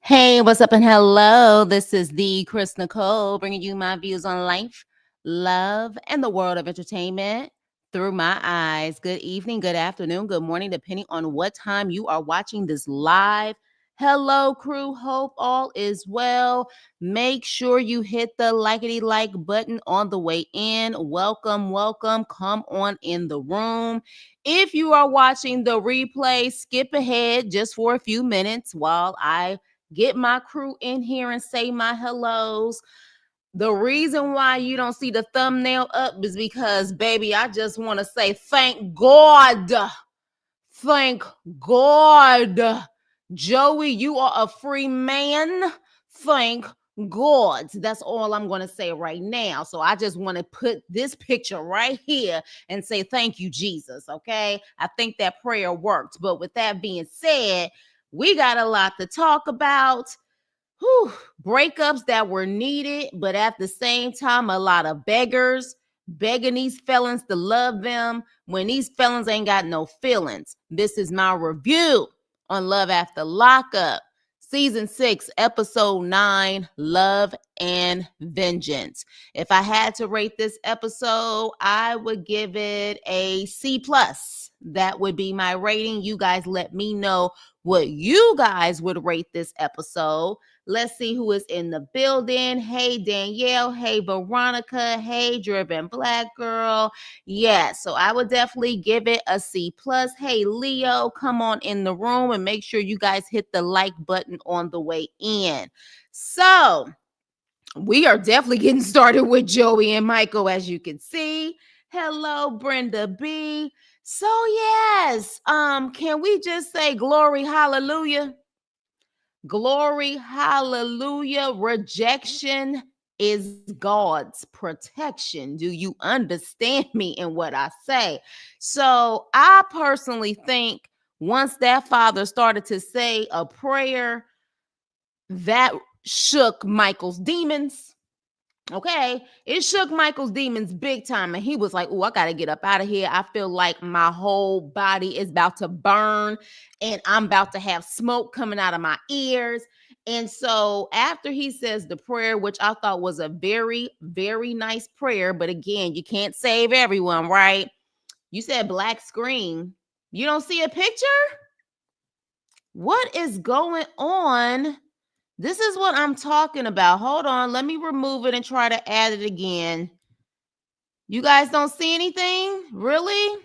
Hey, what's up and hello? This is the Chris Nicole bringing you my views on life, love, and the world of entertainment through my eyes. Good evening, good afternoon, good morning, depending on what time you are watching this live. Hello, crew. Hope all is well. Make sure you hit the likety like button on the way in. Welcome, welcome. Come on in the room. If you are watching the replay, skip ahead just for a few minutes while I get my crew in here and say my hellos. The reason why you don't see the thumbnail up is because, baby, I just want to say thank God. Thank God. Joey, you are a free man. Thank God. That's all I'm going to say right now. So I just want to put this picture right here and say thank you, Jesus. Okay. I think that prayer worked. But with that being said, we got a lot to talk about. Breakups that were needed, but at the same time, a lot of beggars begging these felons to love them when these felons ain't got no feelings. This is my review on Love After Lockup, Season 6, Episode 9, Love and Vengeance. If I had to rate this episode, I would give it a C+. That would be my rating. You guys let me know what you guys would rate this episode. Let's see who is in the building. Hey, Danielle. Hey, Veronica. Hey, Driven Black Girl. Yeah, so I would definitely give it a C+. Hey, Leo, come on in the room and make sure you guys hit the like button on the way in. So we are definitely getting started with Joey and Michael, as you can see. Hello, Brenda B. So yes, can we just say glory, hallelujah? Glory, hallelujah. Rejection is God's protection. Do you understand me in what I say? So I personally think once that father started to say a prayer, that shook Michael's demons. Okay, it shook Michael's demons big time, and he was like, "Oh, I gotta get up out of here. I feel like my whole body is about to burn, and I'm about to have smoke coming out of my ears." And so, after he says the prayer, which I thought was a very, very nice prayer, but again, you can't save everyone, right? You said black screen. You don't see a picture? What is going on? This is what I'm talking about. Hold on. Let me remove it and try to add it again. You guys don't see anything? Really?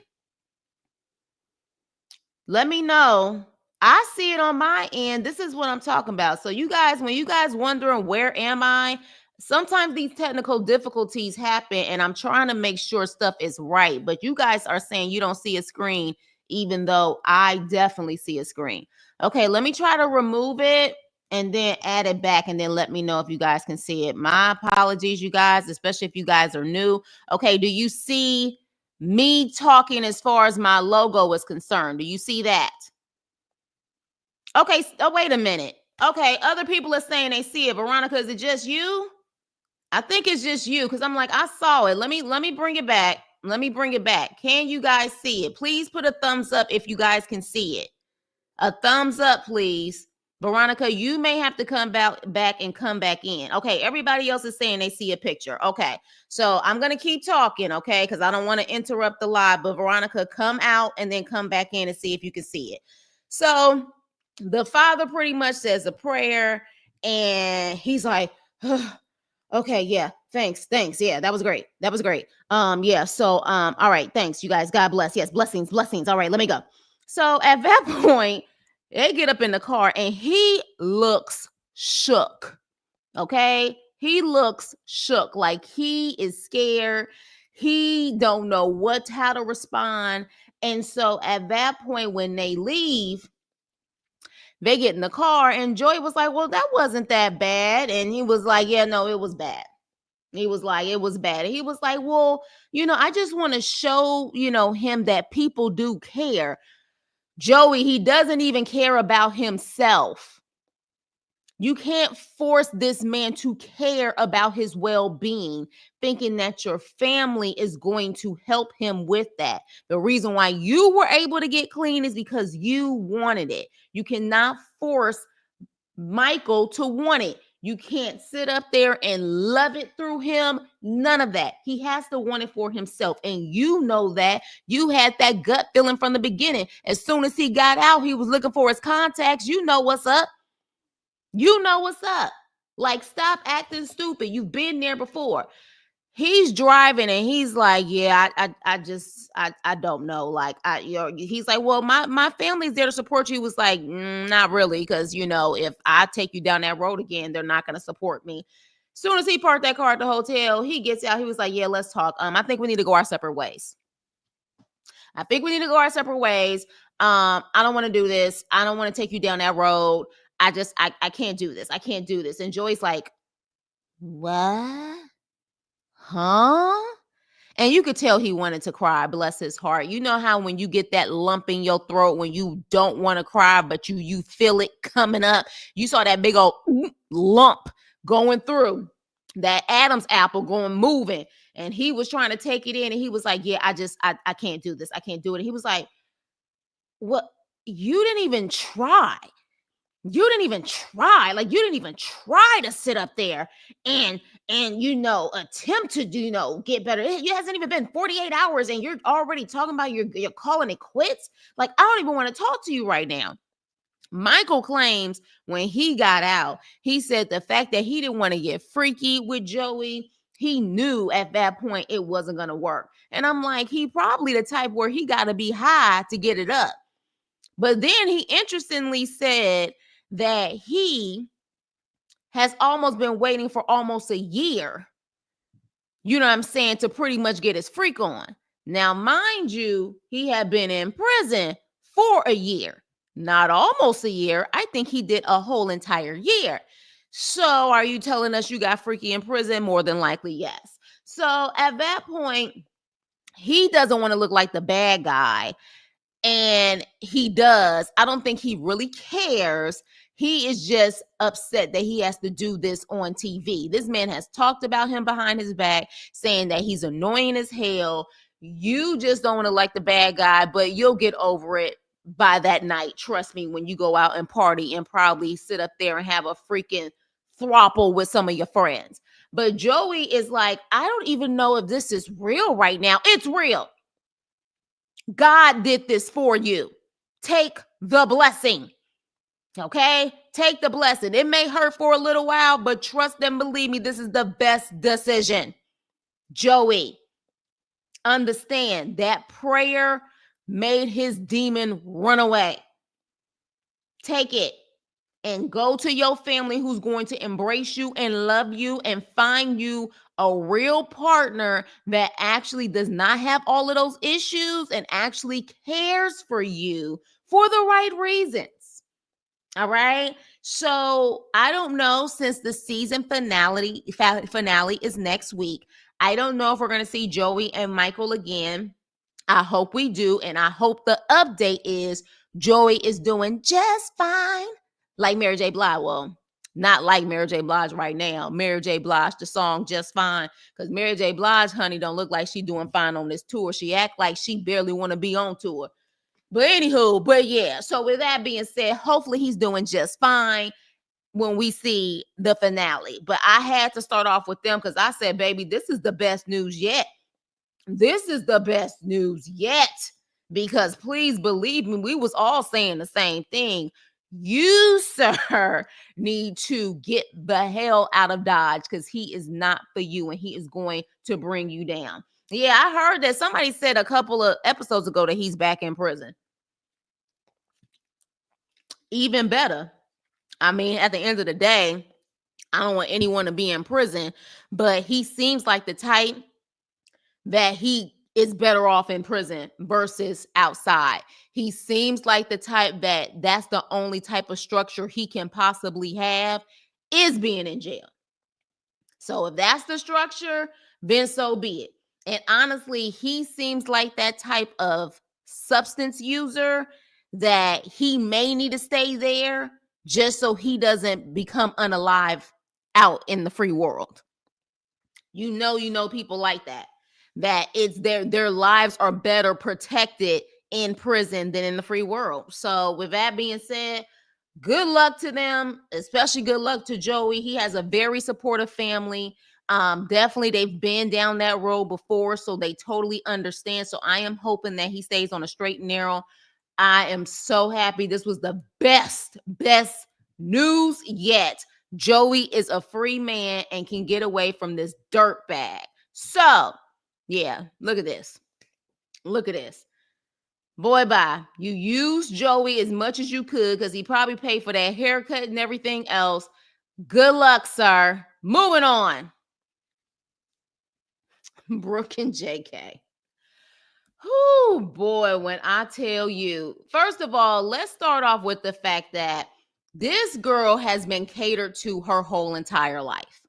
Let me know. I see it on my end. This is what I'm talking about. So you guys, when you guys wondering where am I, sometimes these technical difficulties happen and I'm trying to make sure stuff is right. But you guys are saying you don't see a screen, even though I definitely see a screen. Okay, let me try to remove it and then add it back and then let me know if you guys can see it. My apologies, you guys, especially if you guys are new. Okay, do you see me talking as far as my logo is concerned? Do you see that? Okay. Oh, wait a minute. Okay. Other people are saying they see it. Veronica, is it just you? I think it's just you because I'm like, I saw it. Let me bring it back. Let me bring it back. Can you guys see it? Please put a thumbs up if you guys can see it. A thumbs up, please. Veronica, you may have to come back and come back in. Okay, everybody else is saying they see a picture. Okay, so I'm going to keep talking, okay, because I don't want to interrupt the live. But Veronica, come out and then come back in and see if you can see it. So the father pretty much says a prayer and he's like, okay, yeah, thanks. Yeah, that was great. Yeah, so all right, thanks, you guys. God bless. Yes, blessings. All right, let me go. So at that point, they get up in the car and he looks shook. Okay? He looks shook, like he is scared. He don't know how to respond. And so at that point when they leave, they get in the car and Joy was like, "Well, that wasn't that bad." And he was like, "Yeah, no, it was bad." He was like, it was bad. He was like, well, I just want to show, him that people do care. Joey, he doesn't even care about himself. You can't force this man to care about his well-being, thinking that your family is going to help him with that. The reason why you were able to get clean is because you wanted it. You cannot force Michael to want it. You can't sit up there and love it through him. None of that. He has to want it for himself. And you know that. You had that gut feeling from the beginning. As soon as he got out, he was looking for his contacts. You know what's up. You know what's up. Like, stop acting stupid. You've been there before. He's driving and he's like, yeah, I don't know. Like, he's like, well, my family's there to support you. He was like, not really. Cause if I take you down that road again, they're not going to support me. Soon as he parked that car at the hotel, he gets out. He was like, yeah, let's talk. I think we need to go our separate ways. I don't want to do this. I don't want to take you down that road. I can't do this. I can't do this. And Joy's like, what? Huh? And you could tell he wanted to cry, bless his heart. You know how when you get that lump in your throat when you don't want to cry, but you feel it coming up. You saw that big old lump going through, that Adam's apple moving. And he was trying to take it in and he was like, yeah, I can't do this. I can't do it. And he was like, what? You didn't even try. You didn't even try. Like, you didn't even try to sit up there and attempt to get better. It hasn't even been 48 hours and you're already talking about you're calling it quits. Like, I don't even want to talk to you right now. Michael claims when he got out, he said the fact that he didn't want to get freaky with Joey, he knew at that point it wasn't going to work. And I'm like, he probably the type where he got to be high to get it up. But then he interestingly said that he has almost been waiting for almost a year, you know what I'm saying, to pretty much get his freak on. Now, mind you, he had been in prison for a year, not almost a year. I think he did a whole entire year. So are you telling us you got freaky in prison? More than likely, yes. So at that point, he doesn't want to look like the bad guy. And he does. I don't think he really cares. He is just upset that he has to do this on TV. This man has talked about him behind his back, saying that he's annoying as hell. You just don't want to like the bad guy, but you'll get over it by that night. Trust me, when you go out and party and probably sit up there and have a freaking throuple with some of your friends. But Joey is like, I don't even know if this is real right now. It's real. God did this for you. Take the blessing. Okay? Take the blessing. It may hurt for a little while, but trust and believe me, this is the best decision. Joey, understand that prayer made his demon run away. Take it and go to your family who's going to embrace you and love you and find you a real partner that actually does not have all of those issues and actually cares for you for the right reasons. All right. So I don't know, since the season finale is next week, I don't know if we're going to see Joey and Michael again. I hope we do. And I hope the update is Joey is doing just fine. Like Mary J. Blige. Well, not like Mary J. Blige right now. Mary J. Blige, the song Just Fine. Because Mary J. Blige, honey, don't look like she doing fine on this tour. She act like she barely want to be on tour. But yeah. So with that being said, hopefully he's doing just fine when we see the finale. But I had to start off with them because I said, baby, this is the best news yet. This is the best news yet. Because please believe me, we was all saying the same thing. You, sir, need to get the hell out of Dodge because he is not for you and he is going to bring you down. Yeah, I heard that somebody said a couple of episodes ago that he's back in prison. Even better. I mean, at the end of the day, I don't want anyone to be in prison, but he seems like the type that he is better off in prison versus outside. He seems like the type that that's the only type of structure he can possibly have is being in jail. So if that's the structure, then so be it. And honestly, he seems like that type of substance user that he may need to stay there just so he doesn't become unalive out in the free world. You know people like that. That it's their lives are better protected in prison than in the free world. So with that being said, good luck to them, especially good luck to Joey. He has a very supportive family. Definitely they've been down that road before, so they totally understand. So I am hoping that he stays on a straight and narrow. I am so happy. This was the best news yet. Joey is a free man and can get away from this dirt bag. So, yeah, look at this. Look at this. Boy, bye. You used Joey as much as you could because he probably paid for that haircut and everything else. Good luck, sir. Moving on. Brooke and JK. Oh boy, when I tell you, first of all, let's start off with the fact that this girl has been catered to her whole entire life.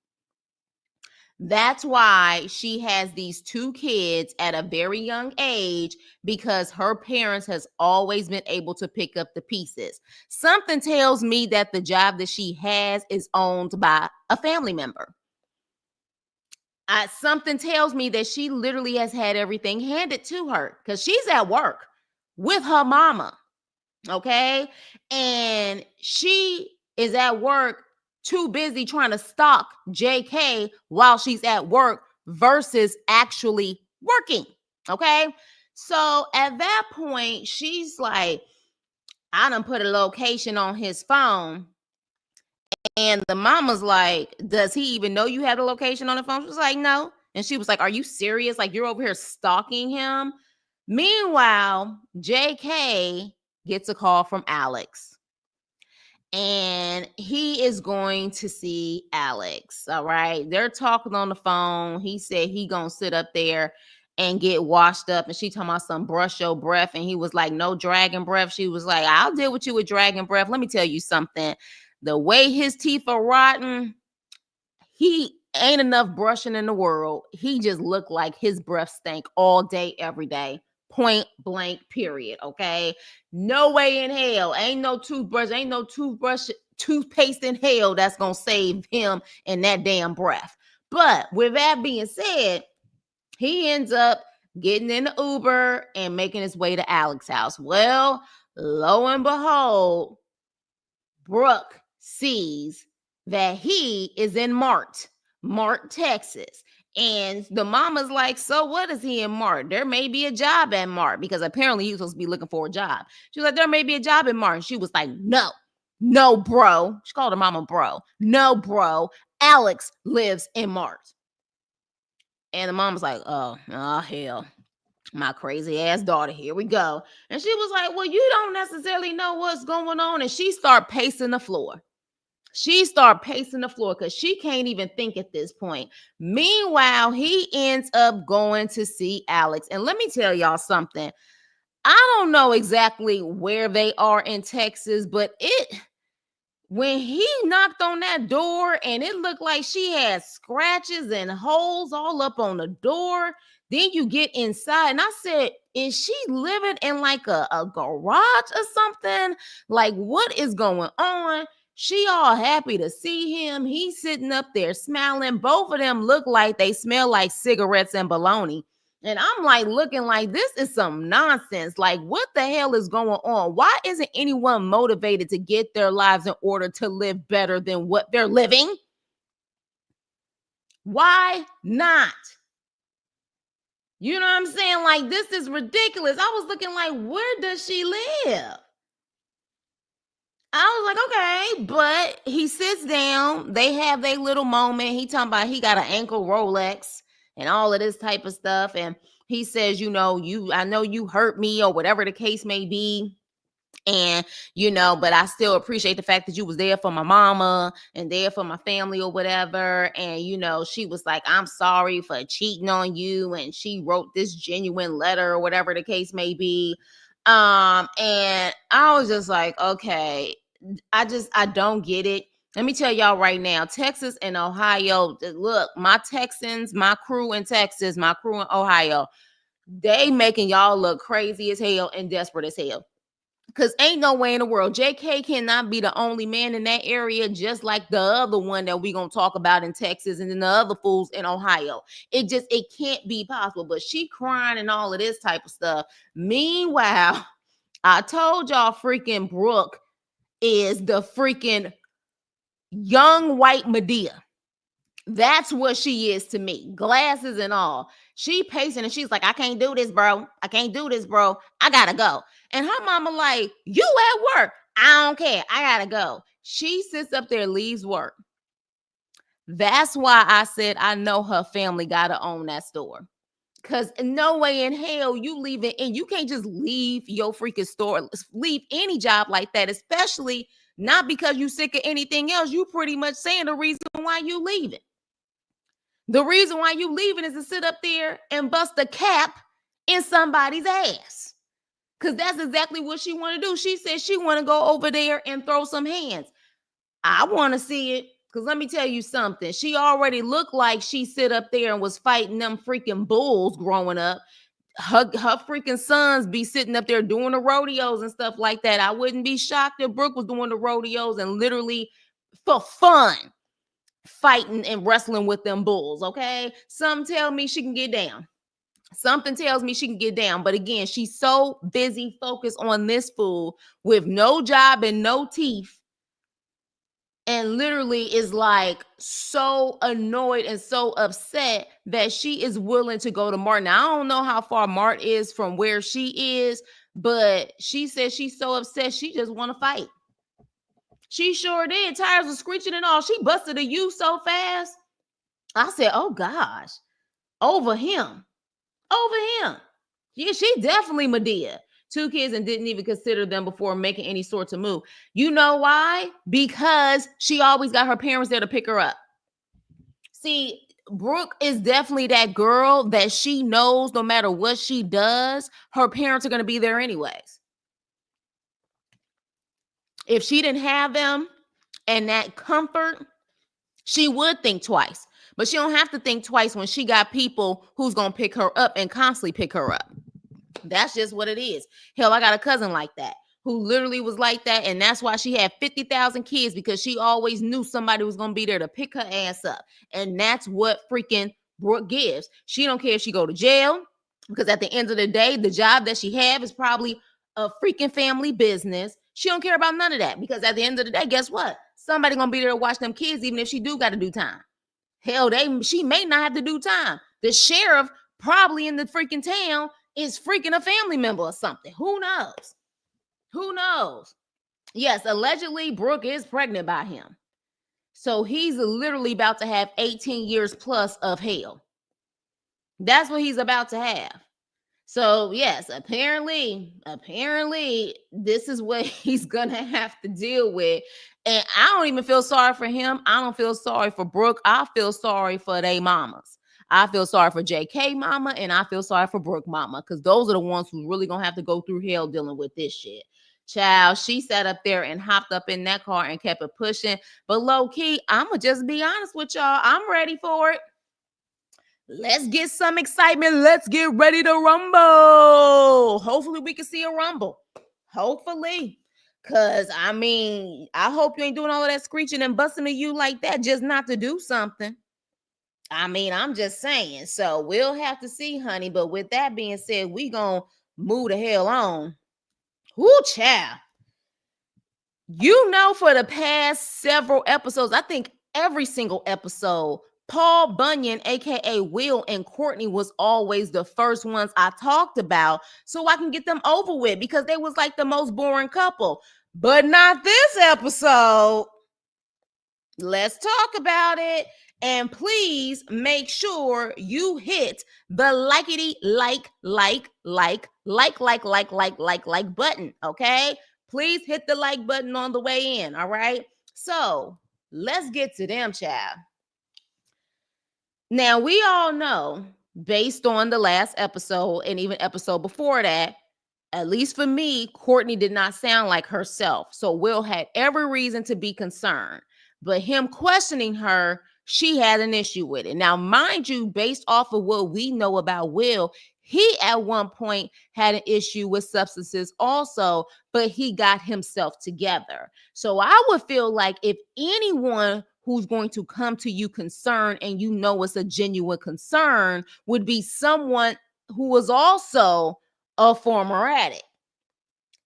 That's why she has these two kids at a very young age, because her parents has always been able to pick up the pieces. Something tells me that the job that she has is owned by a family member. Something tells me that she literally has had everything handed to her because she's at work with her mama. Okay. And she is at work too busy trying to stalk JK while she's at work versus actually working. Okay. So at that point, she's like, I done put a location on his phone. And the mama's like, does he even know you had a location on the phone? She was like, no. And she was like, are you serious? Like, you're over here stalking him? Meanwhile, JK gets a call from Alex. And he is going to see Alex. All right. They're talking on the phone. He said he gonna sit up there and get washed up. And she talking about some brush your breath. And he was like, no dragon breath. She was like, I'll deal with you with dragon breath. Let me tell you something. The way his teeth are rotten, he ain't enough brushing in the world. He just looked like his breath stank all day, every day. Point blank, period. Okay. No way in hell. Ain't no toothpaste in hell that's gonna save him and that damn breath. But with that being said, he ends up getting in the Uber and making his way to Alex's house. Well, lo and behold, Brooke sees that he is in Mart, Texas. And the mama's like, so what is he in Mart? There may be a job at Mart, because apparently he was supposed to be looking for a job. She was like, there may be a job in Mart. And she was like, no, bro. She called her mama bro. No, bro. Alex lives in Mart. And the mom was like, oh, hell. My crazy ass daughter, here we go. And she was like, well, you don't necessarily know what's going on. And she started pacing the floor. Because she can't even think at this point. Meanwhile, he ends up going to see Alex. And let me tell y'all something. I don't know exactly where they are in Texas, but when he knocked on that door and it looked like she had scratches and holes all up on the door, then you get inside and I said, is she living in like a garage or something? Like, what is going on? She all happy to see him. He's sitting up there smiling. Both of them look like they smell like cigarettes and bologna. And I'm like looking like this is some nonsense. Like, what the hell is going on? Why isn't anyone motivated to get their lives in order to live better than what they're living? Why not? You know what I'm saying? Like, this is ridiculous. I was looking like, where does she live? I was like, okay, but he sits down. They have their little moment. He talking about he got an ankle Rolex and all of this type of stuff. And he says, I know you hurt me or whatever the case may be. And, but I still appreciate the fact that you was there for my mama and there for my family or whatever. And, she was like, I'm sorry for cheating on you. And she wrote this genuine letter or whatever the case may be. And I was just like, okay, I don't get it. Let me tell y'all right now, Texas and Ohio, look, my Texans, my crew in Texas, my crew in Ohio, they making y'all look crazy as hell and desperate as hell. Because ain't no way in the world. JK cannot be the only man in that area, just like the other one that we going to talk about in Texas and then the other fools in Ohio. It can't be possible. But she crying and all of this type of stuff. Meanwhile, I told y'all freaking Brooke is the freaking young white Medea. That's what she is to me. Glasses and all. She pacing and she's like, I can't do this, bro. I can't do this, bro. I gotta go. And her mama like, you at work. I don't care. I gotta go. She sits up there, leaves work. That's why I said I know her family gotta own that store. Cause no way in hell you leave it, and you can't just leave your freaking store, leave any job like that, especially not because you sick of anything else. You pretty much saying the reason why you leaving. The reason why you leaving is to sit up there and bust a cap in somebody's ass. Because that's exactly what she want to do. She said she want to go over there and throw some hands. I want to see it. Because let me tell you something. She already looked like she sit up there and was fighting them freaking bulls growing up. Her freaking sons be sitting up there doing the rodeos and stuff like that. I wouldn't be shocked if Brooke was doing the rodeos and literally for fun fighting and wrestling with them bulls. Okay, some tell me she can get down. Something tells me she can get down, but again, she's so busy focused on this fool with no job and no teeth, and literally is like so annoyed and so upset that she is willing to go to Mart. Now, I don't know how far Mart is from where she is, but she says she's so upset she just want to fight. She sure did. Tires were screeching and all. She busted a U so fast. I said, oh gosh, over him. Over him. Yeah, she definitely Medea. 2 kids and didn't even consider them before making any sort of move. You know why? Because she always got her parents there to pick her up. See, Brooke is definitely that girl that she knows no matter what she does, her parents are going to be there anyways. If she didn't have them and that comfort, she would think twice. But she don't have to think twice when she got people who's going to pick her up and constantly pick her up. That's just what it is. Hell, I got a cousin like that who literally was like that. And that's why she had 50,000 kids, because she always knew somebody was going to be there to pick her ass up. And that's what freaking Brooke gives. She don't care if she go to jail, because at the end of the day, the job that she have is probably a freaking family business. She don't care about none of that, because at the end of the day, guess what? Somebody going to be there to watch them kids, even if she do got to do time. Hell, she may not have to do time. The sheriff probably in the freaking town is freaking a family member or something. Who knows? Who knows? Yes, allegedly Brooke is pregnant by him. So he's literally about to have 18 years plus of hell. That's what he's about to have. So yes, apparently, this is what he's gonna have to deal with. And I don't even feel sorry for him. I don't feel sorry for Brooke. I feel sorry for they mamas. I feel sorry for JK mama, and I feel sorry for Brooke mama, because those are the ones who's really gonna have to go through hell dealing with this shit. Child, she sat up there and hopped up in that car and kept it pushing. But low key, I'ma just be honest with y'all. I'm ready for it. Let's get some excitement. Let's get ready to rumble. Hopefully we can see a rumble. Hopefully. Because, I mean, I hope you ain't doing all of that screeching and busting to you like that just not to do something. I mean, I'm just saying. So we'll have to see, honey. But with that being said, we going to move the hell on. Whoo, child. You know, for the past several episodes, I think every single episode, Paul Bunyan, aka Will, and Courtney was always the first ones I talked about so I can get them over with, because they was like the most boring couple. But not this episode. Let's talk about it. And please make sure you hit the likety like button. Okay. Please hit the like button on the way in. All right. So let's get to them, child. Now, we all know, based on the last episode and even episode before that, at least for me, Courtney did not sound like herself. So Will had every reason to be concerned. But him questioning her, she had an issue with it. Now, mind you, based off of what we know about Will, he at one point had an issue with substances also, but he got himself together. So I would feel like if anyone who's going to come to you concerned and you know it's a genuine concern would be someone who was also a former addict.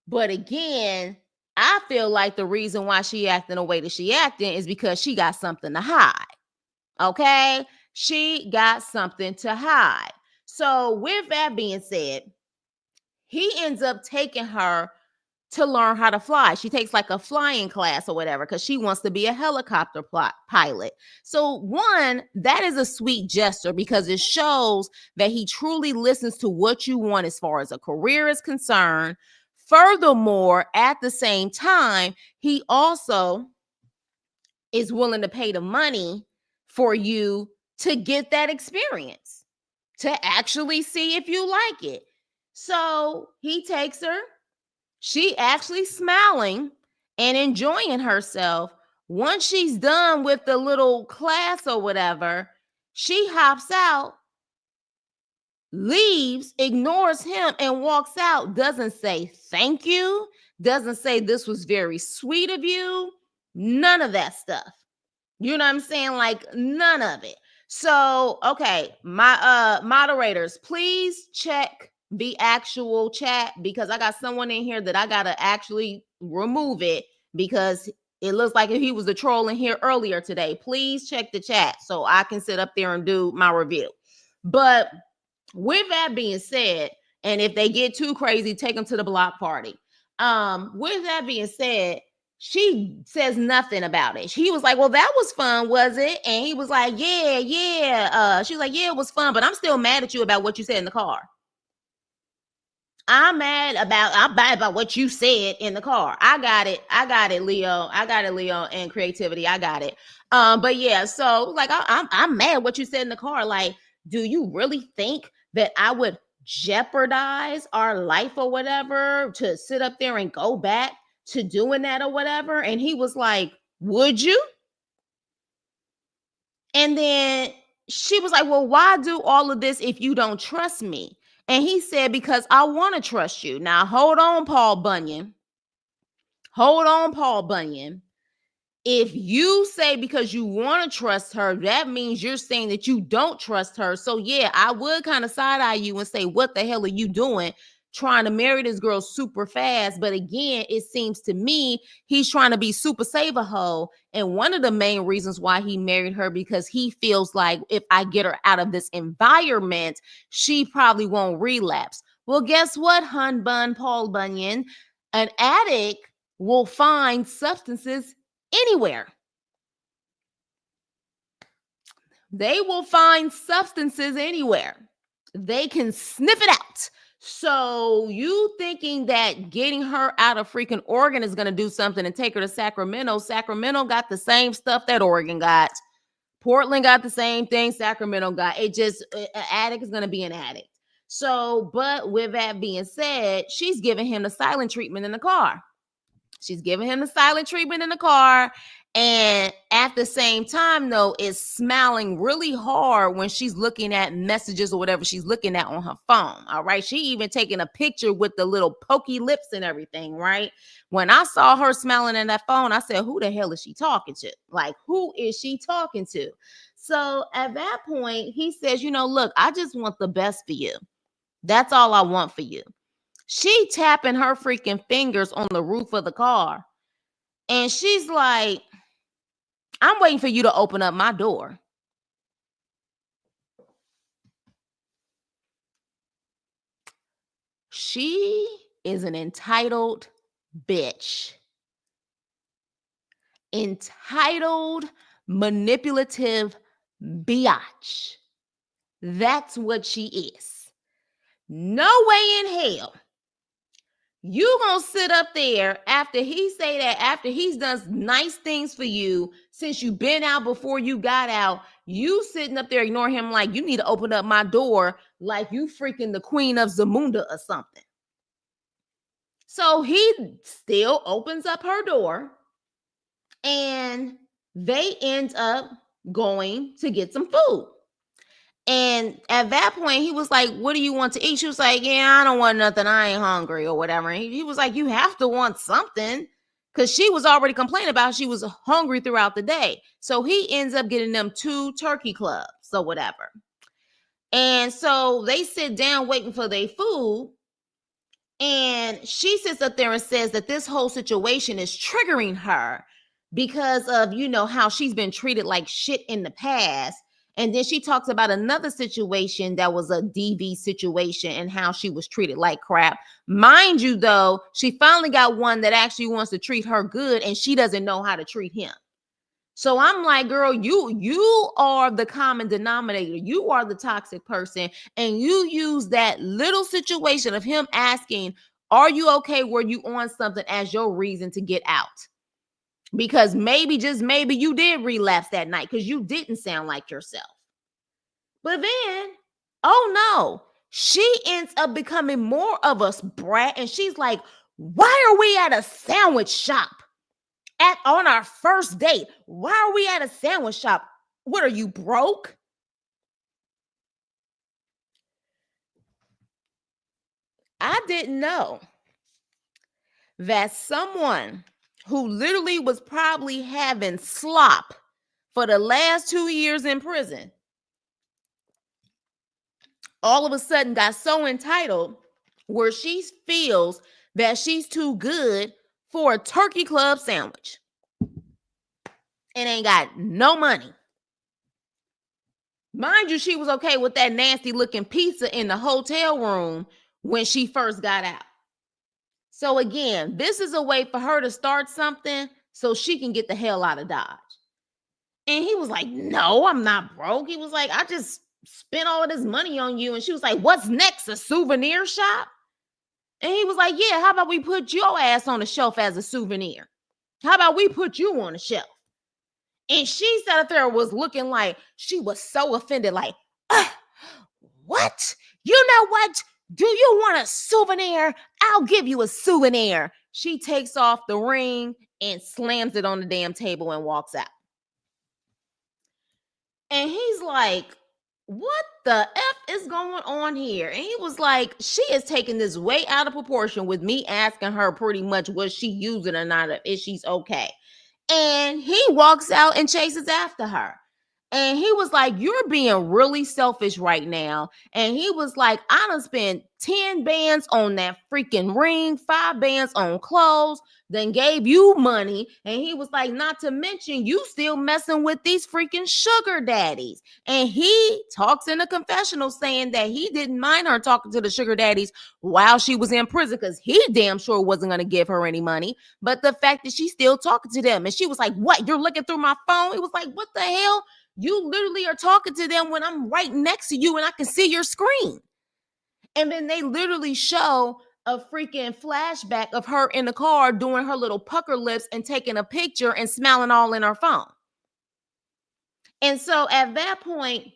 But again, I feel like the reason why she acting the way that she acting is because she got something to hide. Okay? She got something to hide. So with that being said, he ends up taking her to learn how to fly. She takes like a flying class or whatever because she wants to be a helicopter pilot. So one, that is a sweet gesture because it shows that he truly listens to what you want as far as a career is concerned. Furthermore, at the same time, he also is willing to pay the money for you to get that experience, to actually see if you like it. So he takes her. She actually smiling and enjoying herself. Once she's done with the little class or whatever, she hops out, leaves, ignores him, and walks out. Doesn't say thank you, doesn't say this was very sweet of you, none of that stuff. You know what I'm saying? Like none of it. So, okay, my moderators, please check the actual chat because I got someone in here that I got to actually remove it because it looks like he was a troll in here earlier today. Please check the chat so I can sit up there and do my review. But with that being said, and if they get too crazy, take them to the block party. With that being said, she says nothing about it. He was like, well, that was fun, was it? And he was like, yeah. She was like, yeah, it was fun, but I'm still mad at you about what you said in the car. I'm mad about what you said in the car. I got it, Leo. And creativity. I got it. But yeah, so like I'm mad what you said in the car. Like, do you really think that I would jeopardize our life or whatever to sit up there and go back to doing that or whatever? And he was like, would you? And then she was like, well, why do all of this if you don't trust me? And he said, because I want to trust you. Now, hold on, Paul Bunyan. Hold on, Paul Bunyan. If you say because you want to trust her, that means you're saying that you don't trust her. So, yeah, I would kind of side eye you and say, what the hell are you doing? Trying to marry this girl super fast. But again, it seems to me he's trying to be super save a hoe. And one of the main reasons why he married her, because he feels like if I get her out of this environment, she probably won't relapse. Well, guess what, Hun Bun Paul Bunyan? An addict will find substances anywhere. They will find substances anywhere. They can sniff it out. So you thinking that getting her out of freaking Oregon is going to do something and take her to Sacramento? Sacramento got the same stuff that Oregon got. Portland got the same thing Sacramento got. It just, an addict is going to be an addict. So, but with that being said, she's giving him the silent treatment in the car. She's giving him the silent treatment in the car. And at the same time, though, is smiling really hard when she's looking at messages or whatever she's looking at on her phone. All right. She even taking a picture with the little pokey lips and everything. Right. When I saw her smiling in that phone, I said, who the hell is she talking to? Like, who is she talking to? So at that point, he says, look, I just want the best for you. That's all I want for you. She tapping her freaking fingers on the roof of the car. And she's like, I'm waiting for you to open up my door. She is an entitled bitch. Entitled, manipulative biatch. That's what she is. No way in hell you gonna sit up there after he say that, after he's done nice things for you since you've been out before you got out, you sitting up there ignoring him like you need to open up my door like you freaking the queen of Zamunda or something. So he still opens up her door and They end up going to get some food. And at that point, he was like, "What do you want to eat?" She was like, "Yeah, I don't want nothing. I ain't hungry or whatever." And he was like, "You have to want something." Because she was already complaining about she was hungry throughout the day. So he ends up getting them 2 turkey clubs or whatever. And so they sit down waiting for their food. And she sits up there and says that this whole situation is triggering her because of, how she's been treated like shit in the past. And then she talks about another situation that was a DV situation and how she was treated like crap. Mind you, though, she finally got one that actually wants to treat her good and she doesn't know how to treat him. So I'm like, girl, you are the common denominator. You are the toxic person. And you use that little situation of him asking, "Are you okay? Were you on something?" as your reason to get out. Because maybe, just maybe, you did relapse that night because you didn't sound like yourself. But then, oh no, she ends up becoming more of a brat. And she's like, "Why are we at a sandwich shop? On our first date? Why are we at a sandwich shop? What, are you broke?" I didn't know that someone who literally was probably having slop for the last 2 years in prison all of a sudden got so entitled where she feels that she's too good for a turkey club sandwich and ain't got no money. Mind you, she was okay with that nasty looking pizza in the hotel room when she first got out. So again, this is a way for her to start something so she can get the hell out of Dodge. And he was like, "No, I'm not broke." He was like, "I just spent all of this money on you." And she was like, "What's next? A souvenir shop?" And he was like, "Yeah, how about we put your ass on the shelf as a souvenir? How about we put you on the shelf?" And she sat up there, was looking like she was so offended, like, "What? You know what? Do you want a souvenir? I'll give you a souvenir." She takes off the ring and slams it on the damn table and walks out. And he's like, "What the F is going on here?" And he was like, "She is taking this way out of proportion with me asking her pretty much was she using or not, if she's okay." And he walks out and chases after her. And he was like, "You're being really selfish right now." And he was like, "I done spent 10 bands on that freaking ring, 5 bands on clothes, then gave you money." And he was like, "Not to mention, you still messing with these freaking sugar daddies." And he talks in a confessional saying that he didn't mind her talking to the sugar daddies while she was in prison because he damn sure wasn't going to give her any money. But the fact that she's still talking to them. And she was like, "What? You're looking through my phone?" He was like, "What the hell? You literally are talking to them when I'm right next to you and I can see your screen." And then they literally show a freaking flashback of her in the car doing her little pucker lips and taking a picture and smiling all in her phone. And so at that point,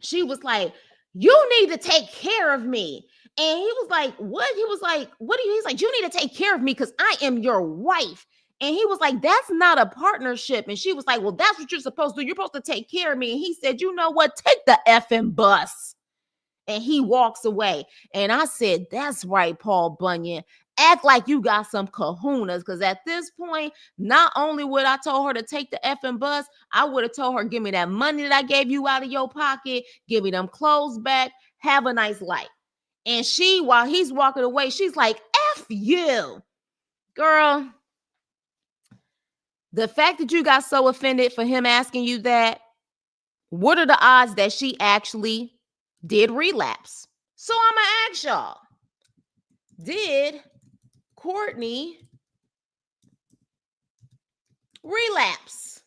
she was like, "You need to take care of me." And he was like, "What?" He was like, "What do you?" He's like, "You need to take care of me because I am your wife." And he was like, "That's not a partnership." And she was like, "Well, that's what you're supposed to do. You're supposed to take care of me." And he said, "You know what? Take the effing bus." And he walks away. And I said, "That's right, Paul Bunyan. Act like you got some kahunas." Because at this point, not only would I told her to take the effing bus, I would have told her, "Give me that money that I gave you out of your pocket. Give me them clothes back. Have a nice life." And she, while he's walking away, she's like, "F you." Girl, the fact that you got so offended for him asking you that, what are the odds that she actually did relapse? So I'm going to ask y'all, did Courtney relapse?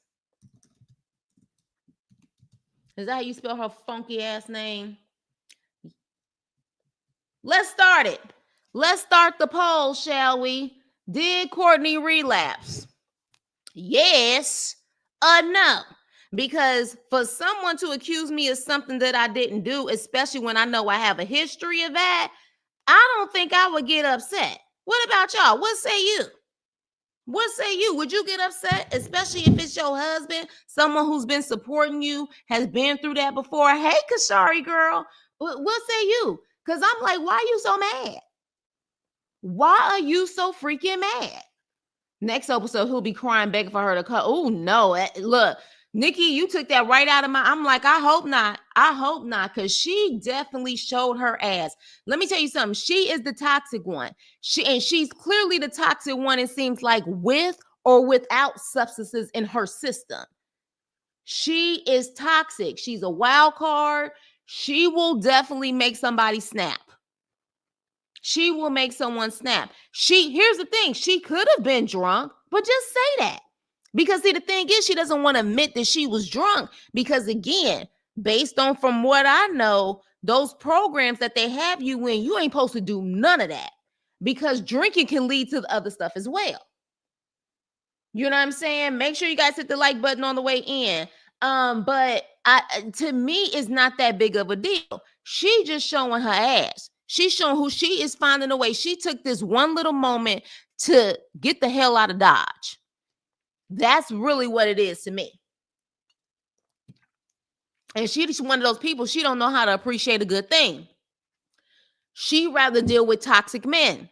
Is that how you spell her funky ass name? Let's start it. Let's start the poll, shall we? Did Courtney relapse? Yes or no? Because for someone to accuse me of something that I didn't do, especially when I know I have a history of that, I don't think I would get upset. What about y'all? What say you? What say you? Would you get upset, especially if it's your husband, someone who's been supporting you, has been through that before? Hey, Kashari girl, what say you? Because I'm like, why are you so mad? Why are you so freaking mad? Next episode, he'll be crying, begging for her to cut. Oh, no. Look, Nikki, you took that right out of my. I'm like, I hope not. I hope not, because she definitely showed her ass. Let me tell you something. She is the toxic one. She's clearly the toxic one, it seems like, with or without substances in her system. She is toxic. She's a wild card. She will definitely make somebody snap. She will make someone snap. Here's the thing. She could have been drunk, but just say that. Because see, the thing is, she doesn't want to admit that she was drunk. Because again, based on from what I know, those programs that they have you in, you ain't supposed to do none of that. Because drinking can lead to the other stuff as well. You know what I'm saying? Make sure you guys hit the like button on the way in. But to me, it's not that big of a deal. She just showing her ass. She's showing who she is, finding a way. She took this one little moment to get the hell out of Dodge. That's really what it is to me. And she's one of those people, she don't know how to appreciate a good thing. She'd rather deal with toxic men.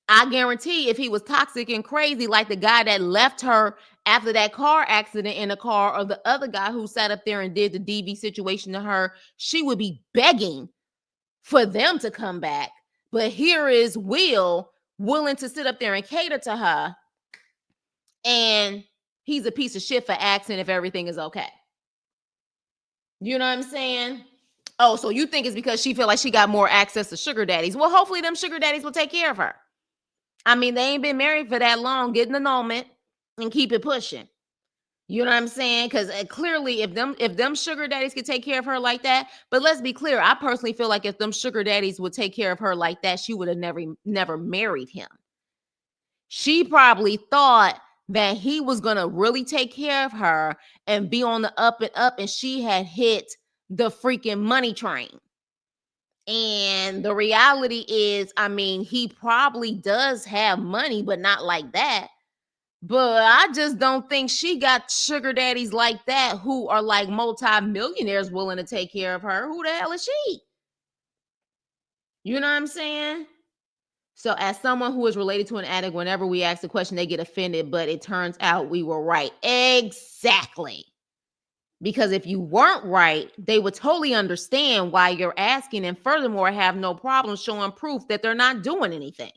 I guarantee if he was toxic and crazy, like the guy that left her after that car accident in a car, or the other guy who sat up there and did the DV situation to her, she would be begging for them to come back. But here is Will willing to sit up there and cater to her. And he's a piece of shit for asking if everything is okay. You know what I'm saying? Oh, so you think it's because she feel like she got more access to sugar daddies. Well, hopefully them sugar daddies will take care of her. I mean, they ain't been married for that long. Get an annulment and keep it pushing. You know what I'm saying? Because clearly, if them sugar daddies could take care of her like that, but let's be clear, I personally feel like if them sugar daddies would take care of her like that, she would have never married him. She probably thought that he was gonna really take care of her and be on the up and up, and she had hit the freaking money train. And the reality is, I mean, he probably does have money, but not like that. But I just don't think she got sugar daddies like that who are like multi-millionaires willing to take care of her. Who the hell is she? You know what I'm saying? So as someone who is related to an addict, whenever we ask the question, they get offended, but it turns out we were right. Exactly. Because if you weren't right, they would totally understand why you're asking, and furthermore, have no problem showing proof that they're not doing anything.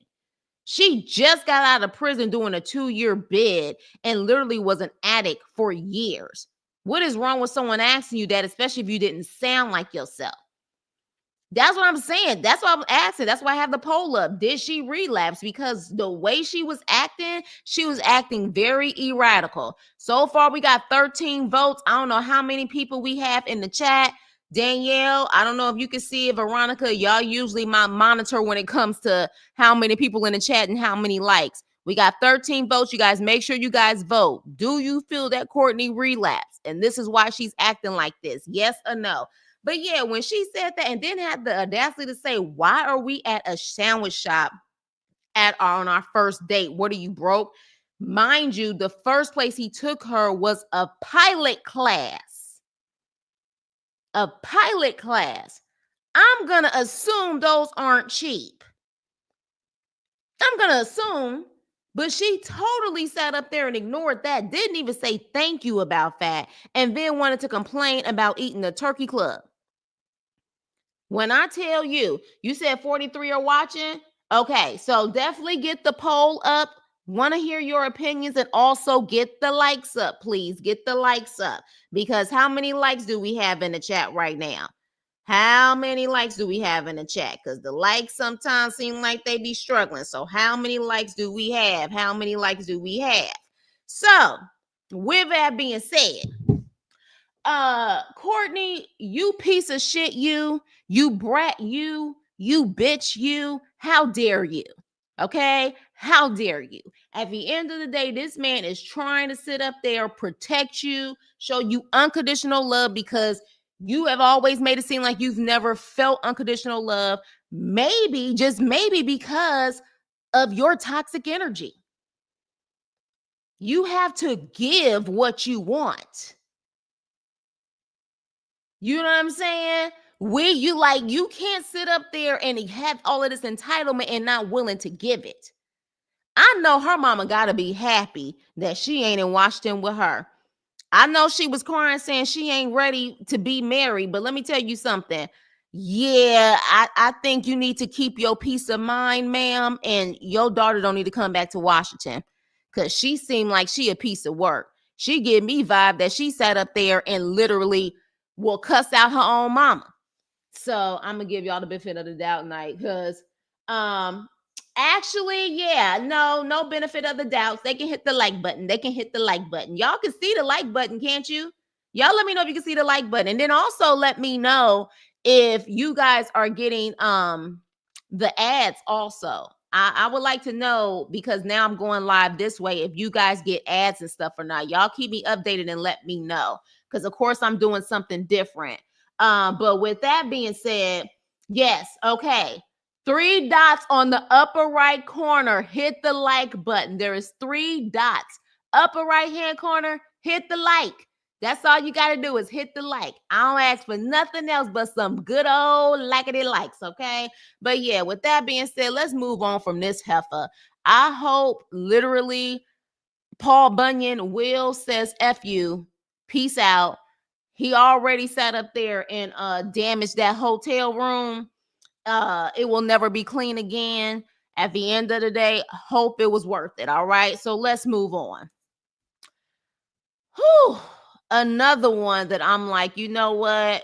She just got out of prison doing a 2-year bid and literally was an addict for years. What is wrong with someone asking you that, especially if you didn't sound like yourself? That's what I'm saying. That's why I'm asking. That's why I have the poll up. Did she relapse? Because the way she was acting very erratical. So far, we got 13 votes. I don't know how many people we have in the chat. Danielle, I don't know if you can see it. Veronica, y'all usually monitor when it comes to how many people in the chat and how many likes. We got 13 votes. You guys, make sure you guys vote. Do you feel that Courtney relapsed? And this is why she's acting like this? Yes or no? But yeah, when she said that and then had the audacity to say, why are we at a sandwich shop on our first date? What are you, broke? Mind you, the first place he took her was a pilot class. A pilot class. I'm going to assume those aren't cheap. I'm going to assume. But she totally sat up there and ignored that. Didn't even say thank you about that. And then wanted to complain about eating the turkey club. When I tell you, you said 43 are watching. Okay, so definitely get the poll up. Want to hear your opinions, and also get the likes up, please. Get the likes up, because how many likes do we have in the chat right now? How many likes do we have in the chat? Because the likes sometimes seem like they be struggling. So how many likes do we have? How many likes do we have? So with that being said, Courtney, you piece of shit, you brat, you bitch, you, how dare you? Okay, how dare you? At the end of the day, this man is trying to sit up there, protect you, show you unconditional love, because you have always made it seem like you've never felt unconditional love. Maybe, just maybe, because of your toxic energy. You have to give what you want. You know what I'm saying? You can't sit up there and have all of this entitlement and not willing to give it. I know her mama gotta be happy that she ain't in Washington with her. I know she was crying saying she ain't ready to be married, but let me tell you something. Yeah, I think you need to keep your peace of mind, ma'am, and your daughter don't need to come back to Washington because she seemed like she a piece of work. She give me vibe that she sat up there and literally will cuss out her own mama. So I'm gonna give y'all the benefit of the doubt night because um actually, yeah, no benefit of the doubts. They can hit the like button. They can hit the like button. Y'all can see the like button, can't you? Y'all let me know if you can see the like button. And then also let me know if you guys are getting the ads also. I would like to know because now I'm going live this way if you guys get ads and stuff or not. Y'all keep me updated and let me know. Because of course I'm doing something different. But with that being said, yes, okay. 3 dots on the upper right corner. Hit the like button. There is 3 dots. Upper right hand corner, hit the like. That's all you got to do is hit the like. I don't ask for nothing else but some good old likety likes, okay? But yeah, with that being said, let's move on from this heifer. I hope literally Paul Bunyan Will says F you. Peace out. He already sat up there and damaged that hotel room. It will never be clean again. At the end of the day, hope it was worth it. All right. So let's move on. Whew. Another one that I'm like, you know what?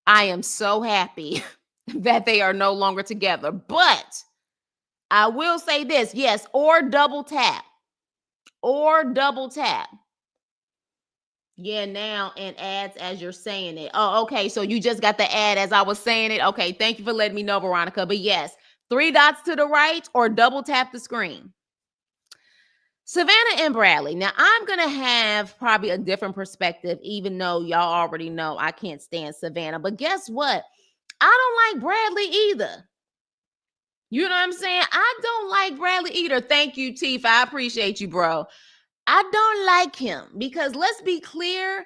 I am so happy that they are no longer together. But I will say this, yes, or double tap. Or double tap. Yeah, now and ads as you're saying it. Oh, okay. So you just got the ad as I was saying it. Okay, thank you for letting me know, Veronica. But yes, 3 dots to the right or double tap the screen. Savannah and Bradley. Now, I'm going to have probably a different perspective, even though y'all already know I can't stand Savannah. But guess what? I don't like Bradley either. You know what I'm saying? I don't like Bradley either. Thank you, Tifa. I appreciate you, bro. I don't like him because let's be clear,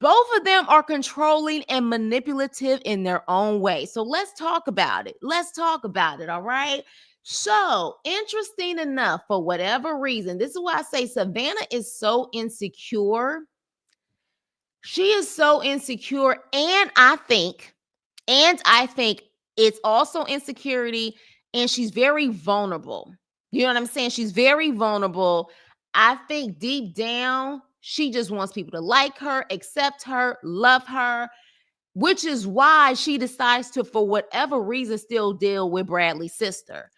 both of them are controlling and manipulative in their own way. So let's talk about it. Let's talk about it. All right. So, interesting enough, for whatever reason, this is why I say Savannah is so insecure. She is so insecure. And I think it's also insecurity, and she's very vulnerable. You know what I'm saying? She's very vulnerable. I think deep down, she just wants people to like her, accept her, love her, which is why she decides to, for whatever reason, still deal with Bradley's sister.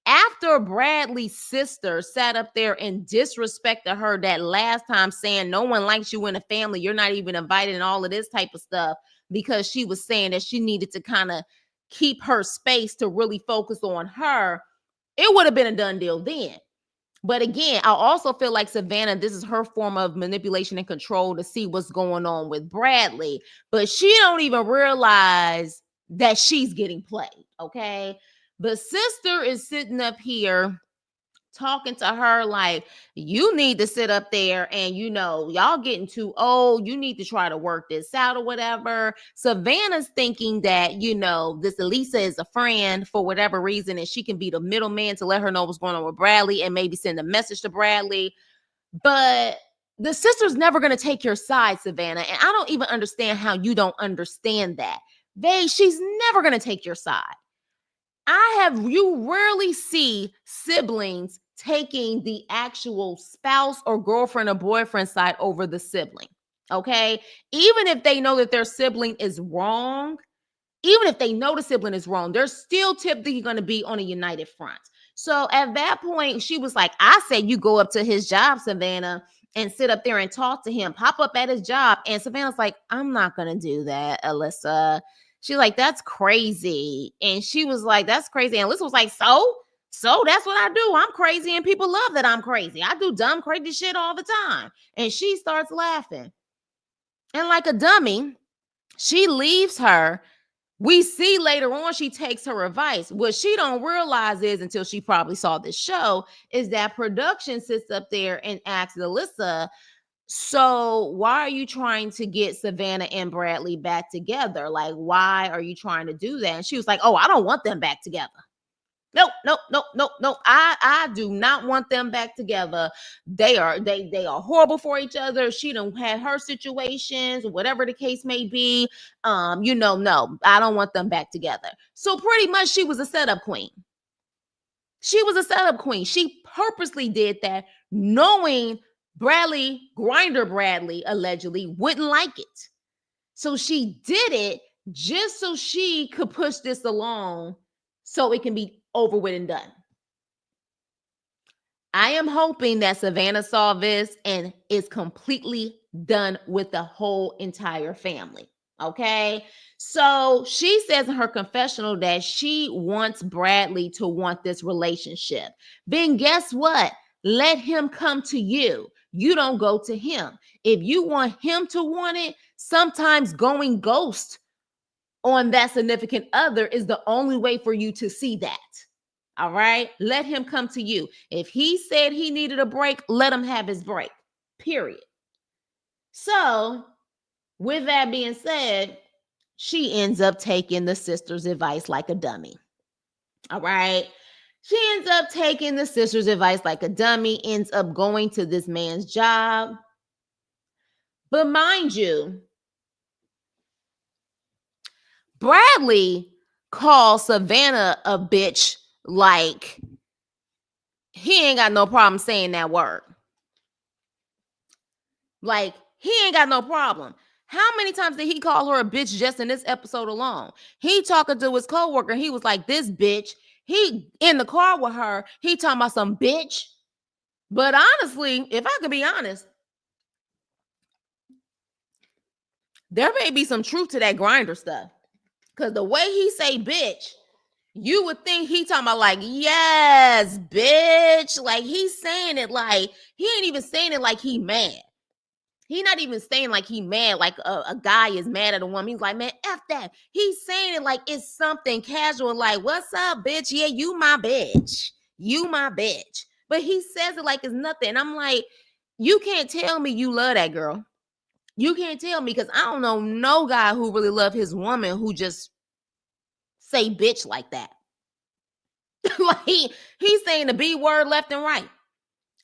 After Bradley's sister sat up there and disrespected her that last time, saying no one likes you in a family, you're not even invited, and all of this type of stuff, because she was saying that she needed to kind of keep her space to really focus on her, it would have been a done deal then. But again, I also feel like Savannah, this is her form of manipulation and control to see what's going on with Bradley. But she don't even realize that she's getting played, okay? But sister is sitting up here talking to her like, you need to sit up there and, y'all getting too old. You need to try to work this out or whatever. Savannah's thinking that, this Elisa is a friend for whatever reason, and she can be the middleman to let her know what's going on with Bradley and maybe send a message to Bradley. But the sister's never going to take your side, Savannah. And I don't even understand how you don't understand that. She's never going to take your side. You rarely see siblings taking the actual spouse or girlfriend or boyfriend side over the sibling. Okay. Even if they know that their sibling is wrong, even if they know the sibling is wrong, they're still typically going to be on a united front. So at that point, she was like, I say you go up to his job, Savannah, and sit up there and talk to him, pop up at his job. And Savannah's like, I'm not going to do that, Alyssa. She's like, that's crazy. And she was like, that's crazy. And Alyssa was like, so that's what I do. I'm crazy and people love that I'm crazy. I do dumb, crazy shit all the time. And she starts laughing. And like a dummy, she leaves her We see later on she takes her advice. What she don't realize is, until she probably saw this show, is that production sits up there and asks Alyssa, so why are you trying to get Savannah and Bradley back together? Like, why are you trying to do that? And she was like, oh, I don't want them back together. Nope, nope, nope, nope, nope. I do not want them back together. They are horrible for each other. She done had her situations, whatever the case may be. No, I don't want them back together. So pretty much she was a setup queen. She was a setup queen. She purposely did that, knowing Grinder Bradley, allegedly wouldn't like it. So she did it just so she could push this along so it can be over with and done. I am hoping that Savannah saw this and is completely done with the whole entire family. Okay. So she says in her confessional that she wants Bradley to want this relationship. Then guess what? Let him come to you. You don't go to him. If you want him to want it, sometimes going ghost on that significant other is the only way for you to see that. All right. Let him come to you. If he said he needed a break, let him have his break. Period. So, with that being said, she ends up taking the sister's advice like a dummy. All right. She ends up taking the sister's advice like a dummy, ends up going to this man's job. But mind you, Bradley calls Savannah a bitch like he ain't got no problem saying that word. Like, he ain't got no problem. How many times did he call her a bitch just in this episode alone? He talking to his coworker. He was like, this bitch. He in the car with her. He talking about some bitch. But honestly, if I could be honest, there may be some truth to that Grinder stuff. Because the way he say bitch, you would think he talking about like, yes, bitch. Like, he's saying it like, he ain't even saying it like he mad. He not even saying like he mad, like a guy is mad at a woman. He's like, man, F that. He's saying it like it's something casual, like, what's up, bitch? Yeah, you my bitch. You my bitch. But he says it like it's nothing. And I'm like, you can't tell me you love that girl. You can't tell me, because I don't know no guy who really love his woman who just say bitch like that. Like he's saying the B word left and right.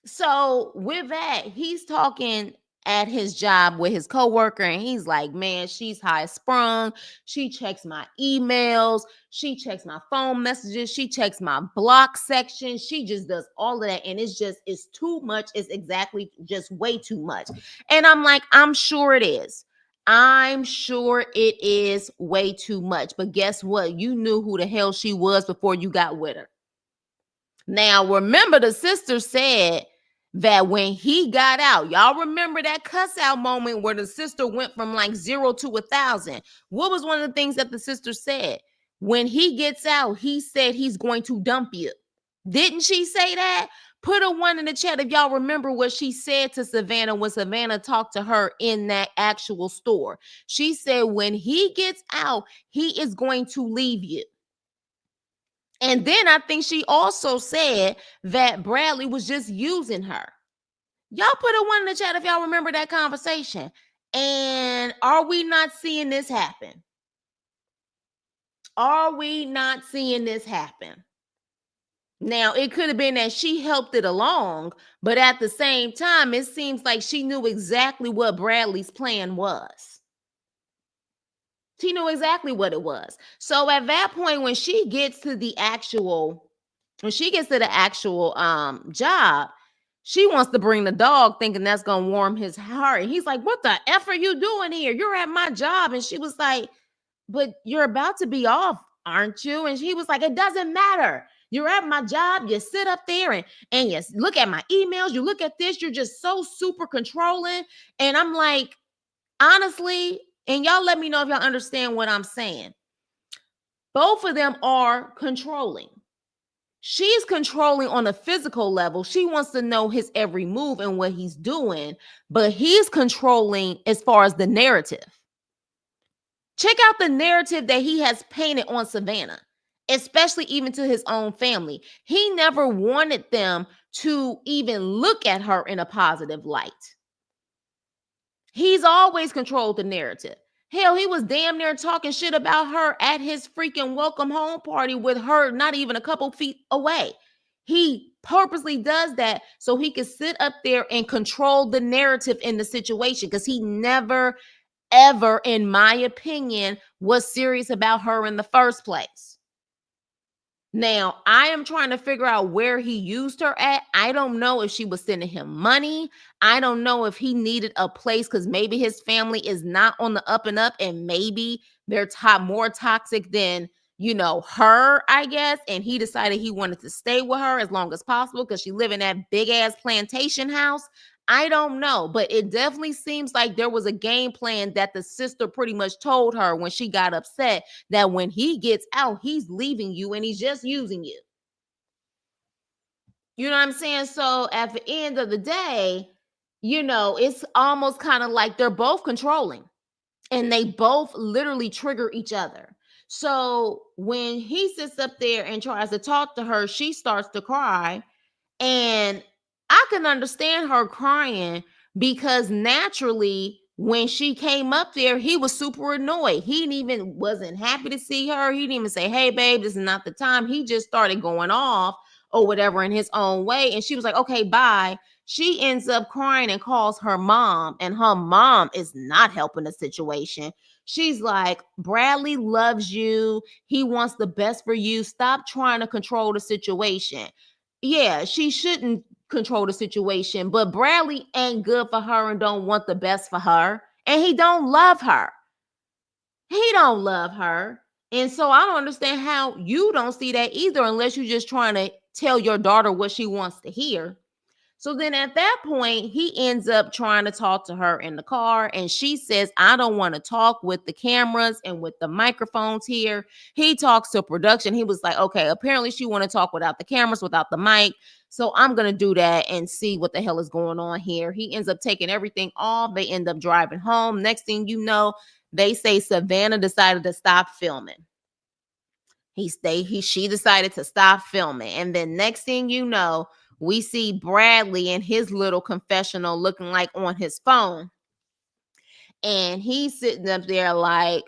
So with that, he's talking at his job with his coworker, and he's like, man, she's high sprung. She checks my emails. She checks my phone messages. She checks my block section. She just does all of that. And it's too much. It's exactly just way too much. And I'm like, I'm sure it is. I'm sure it is way too much. But guess what? You knew who the hell she was before you got with her. Now, remember, the sister said that when he got out, y'all remember that cuss out moment where the sister went from like 0 to 1,000. What was one of the things that the sister said? When he gets out, he said he's going to dump you. Didn't she say that? Put a 1 in the chat if y'all remember what she said to Savannah when Savannah talked to her in that actual store. She said when he gets out, he is going to leave you. And then I think she also said that Bradley was just using her. Y'all put a 1 in the chat if y'all remember that conversation. And are we not seeing this happen? Are we not seeing this happen? Now, it could have been that she helped it along, but at the same time, it seems like she knew exactly what Bradley's plan was. She knew exactly what it was. So at that point, when she gets to the actual job, she wants to bring the dog, thinking that's going to warm his heart. And he's like, what the F are you doing here? You're at my job. And she was like, but you're about to be off, aren't you? And he was like, it doesn't matter. You're at my job. You sit up there and you look at my emails. You look at this. You're just so super controlling. And I'm like, honestly, and y'all let me know if y'all understand what I'm saying. Both of them are controlling. She's controlling on a physical level. She wants to know his every move and what he's doing, but he's controlling as far as the narrative. Check out the narrative that he has painted on Savannah, especially even to his own family. He never wanted them to even look at her in a positive light. He's always controlled the narrative. Hell, he was damn near talking shit about her at his freaking welcome home party with her not even a couple feet away. He purposely does that so he can sit up there and control the narrative in the situation, because he never, ever, in my opinion, was serious about her in the first place. Now, I am trying to figure out where he used her at. I don't know if she was sending him money. I don't know if he needed a place, because maybe his family is not on the up and up, and maybe they're more toxic than, her, I guess. And he decided he wanted to stay with her as long as possible because she lived in that big ass plantation house. I don't know, but it definitely seems like there was a game plan that the sister pretty much told her when she got upset, that when he gets out, he's leaving you and he's just using you. You know what I'm saying? So at the end of the day, it's almost kind of like they're both controlling, and they both literally trigger each other. So when he sits up there and tries to talk to her, she starts to cry. And I can understand her crying, because naturally, when she came up there, he was super annoyed. He didn't even wasn't happy to see her. He didn't even say, "Hey, babe, this is not the time." He just started going off or whatever in his own way. And she was like, "Okay, bye." She ends up crying and calls her mom, and her mom is not helping the situation. She's like, "Bradley loves you. He wants the best for you. Stop trying to control the situation." Yeah, she shouldn't control the situation, but Bradley ain't good for her and don't want the best for her, and he don't love her. He don't love her. And so I don't understand how you don't see that either, unless you're just trying to tell your daughter what she wants to hear. So then at that point, he ends up trying to talk to her in the car. And she says, "I don't want to talk with the cameras and with the microphones here." He talks to production. He was like, "Okay, apparently she want to talk without the cameras, without the mic. So I'm going to do that and see what the hell is going on here." He ends up taking everything off. They end up driving home. Next thing you know, they say Savannah decided to stop filming. She decided to stop filming. And then next thing you know, we see Bradley in his little confessional looking like on his phone. And he's sitting up there like,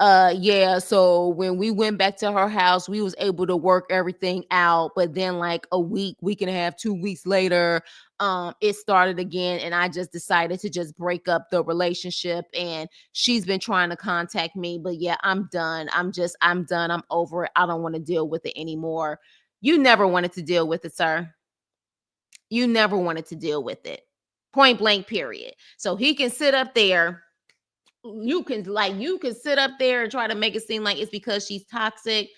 yeah, so when we went back to her house, we was able to work everything out. But then like a week and a half, 2 weeks later, it started again. And I just decided to just break up the relationship. And she's been trying to contact me. But yeah, I'm done. I'm done. I'm over it. I don't want to deal with it anymore. You never wanted to deal with it, sir. You never wanted to deal with it. Point blank, period. So he can sit up there. You can sit up there and try to make it seem like it's because she's toxic.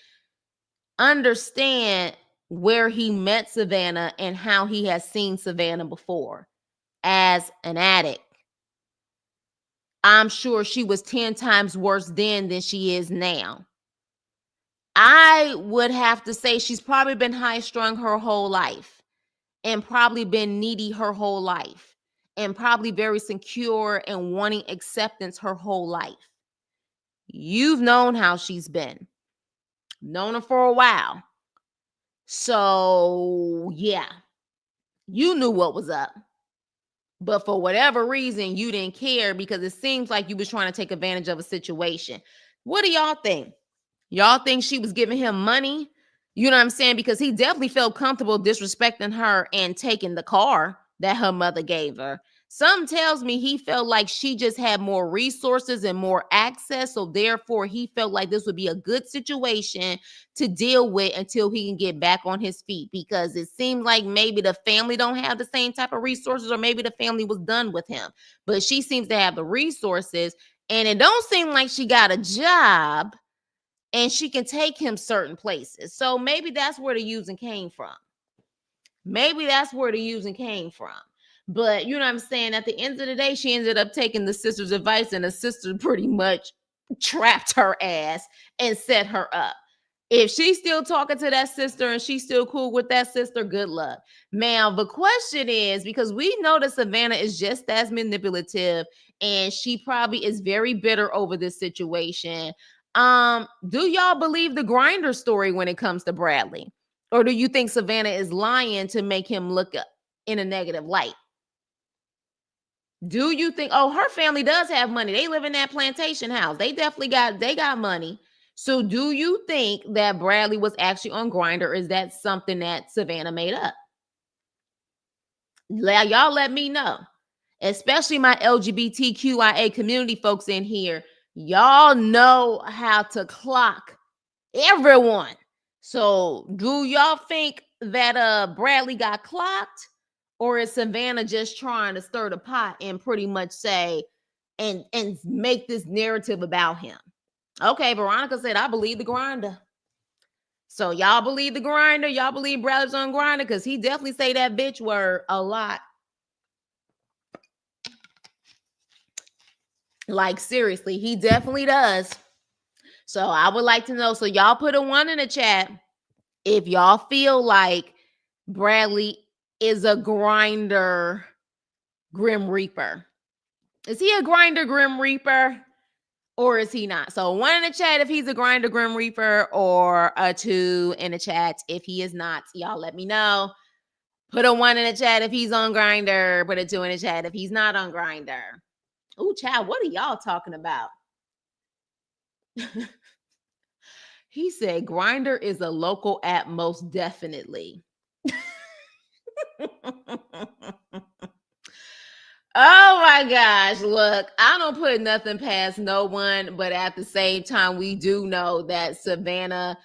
Understand where he met Savannah and how he has seen Savannah before as an addict. I'm sure she was 10 times worse then than she is now. I would have to say she's probably been high strung her whole life, and probably been needy her whole life, and probably very secure and wanting acceptance her whole life. You've known how she's been. Known her for a while. So, yeah, you knew what was up. But for whatever reason, you didn't care, because it seems like you was trying to take advantage of a situation. What do y'all think? Y'all think she was giving him money? You know what I'm saying? Because he definitely felt comfortable disrespecting her and taking the car that her mother gave her. Some tells me he felt like she just had more resources and more access. So therefore, he felt like this would be a good situation to deal with until he can get back on his feet. Because it seemed like maybe the family don't have the same type of resources, or maybe the family was done with him. But she seems to have the resources, and it don't seem like she got a job, and she can take him certain places. So maybe that's where the using came from. Maybe that's where the using came from. But you know what I'm saying? At the end of the day, she ended up taking the sister's advice, and the sister pretty much trapped her ass and set her up. If she's still talking to that sister and she's still cool with that sister, good luck. Now, the question is, because we know that Savannah is just as manipulative and she probably is very bitter over this situation. Do y'all believe the grinder story when it comes to Bradley? Or do you think Savannah is lying to make him look in a negative light? Do you think, oh, her family does have money? They live in that plantation house. They definitely got money. So do you think that Bradley was actually on Grinder? Is that something that Savannah made up? Y'all let me know. Especially my LGBTQIA community folks in here. Y'all know how to clock everyone. So do y'all think that Bradley got clocked? Or is Savannah just trying to stir the pot and pretty much say and make this narrative about him? Okay, Veronica said, I believe the grinder. So y'all believe the grinder? Y'all believe Bradley's on Grinder? Because he definitely say that bitch word a lot. Like, seriously, he definitely does. So I would like to know. So y'all put a 1 in the chat if y'all feel like Bradley is a grinder Grim Reaper. Is he a grinder Grim Reaper or is he not? So 1 in the chat if he's a grinder Grim Reaper, or a 2 in the chat if he is not. Y'all let me know. Put a 1 in the chat if he's on Grinder. Put a 2 in the chat if he's not on Grinder. Ooh, child, what are y'all talking about? He said Grinder is a local app, most definitely. Oh my gosh, look, I don't put nothing past no one, but at the same time, we do know that Savannah,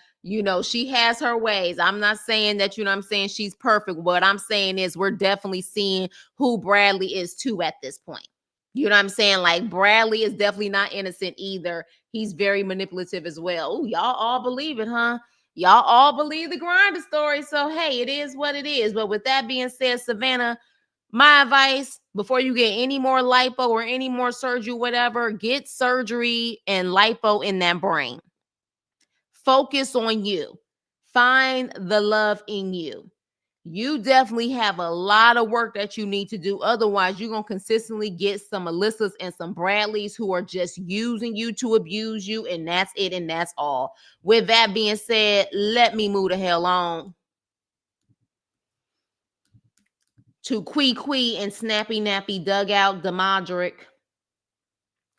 she has her ways. I'm not saying that, I'm saying she's perfect. What I'm saying is we're definitely seeing who Bradley is too at this point. You know what I'm saying? Like, Bradley is definitely not innocent either. He's very manipulative as well. Oh, y'all all believe it, huh? Y'all all believe the Grinder story. So, hey, it is what it is. But with that being said, Savannah, my advice, before you get any more lipo or any more surgery, whatever, get surgery and lipo in that brain. Focus on you. Find the love in you. You definitely have a lot of work that you need to do. Otherwise, you're going to consistently get some Alyssas and some Bradleys who are just using you to abuse you. And that's it. And that's all. With that being said, let me move the hell on to Quee and Snappy Nappy Dugout Demadric.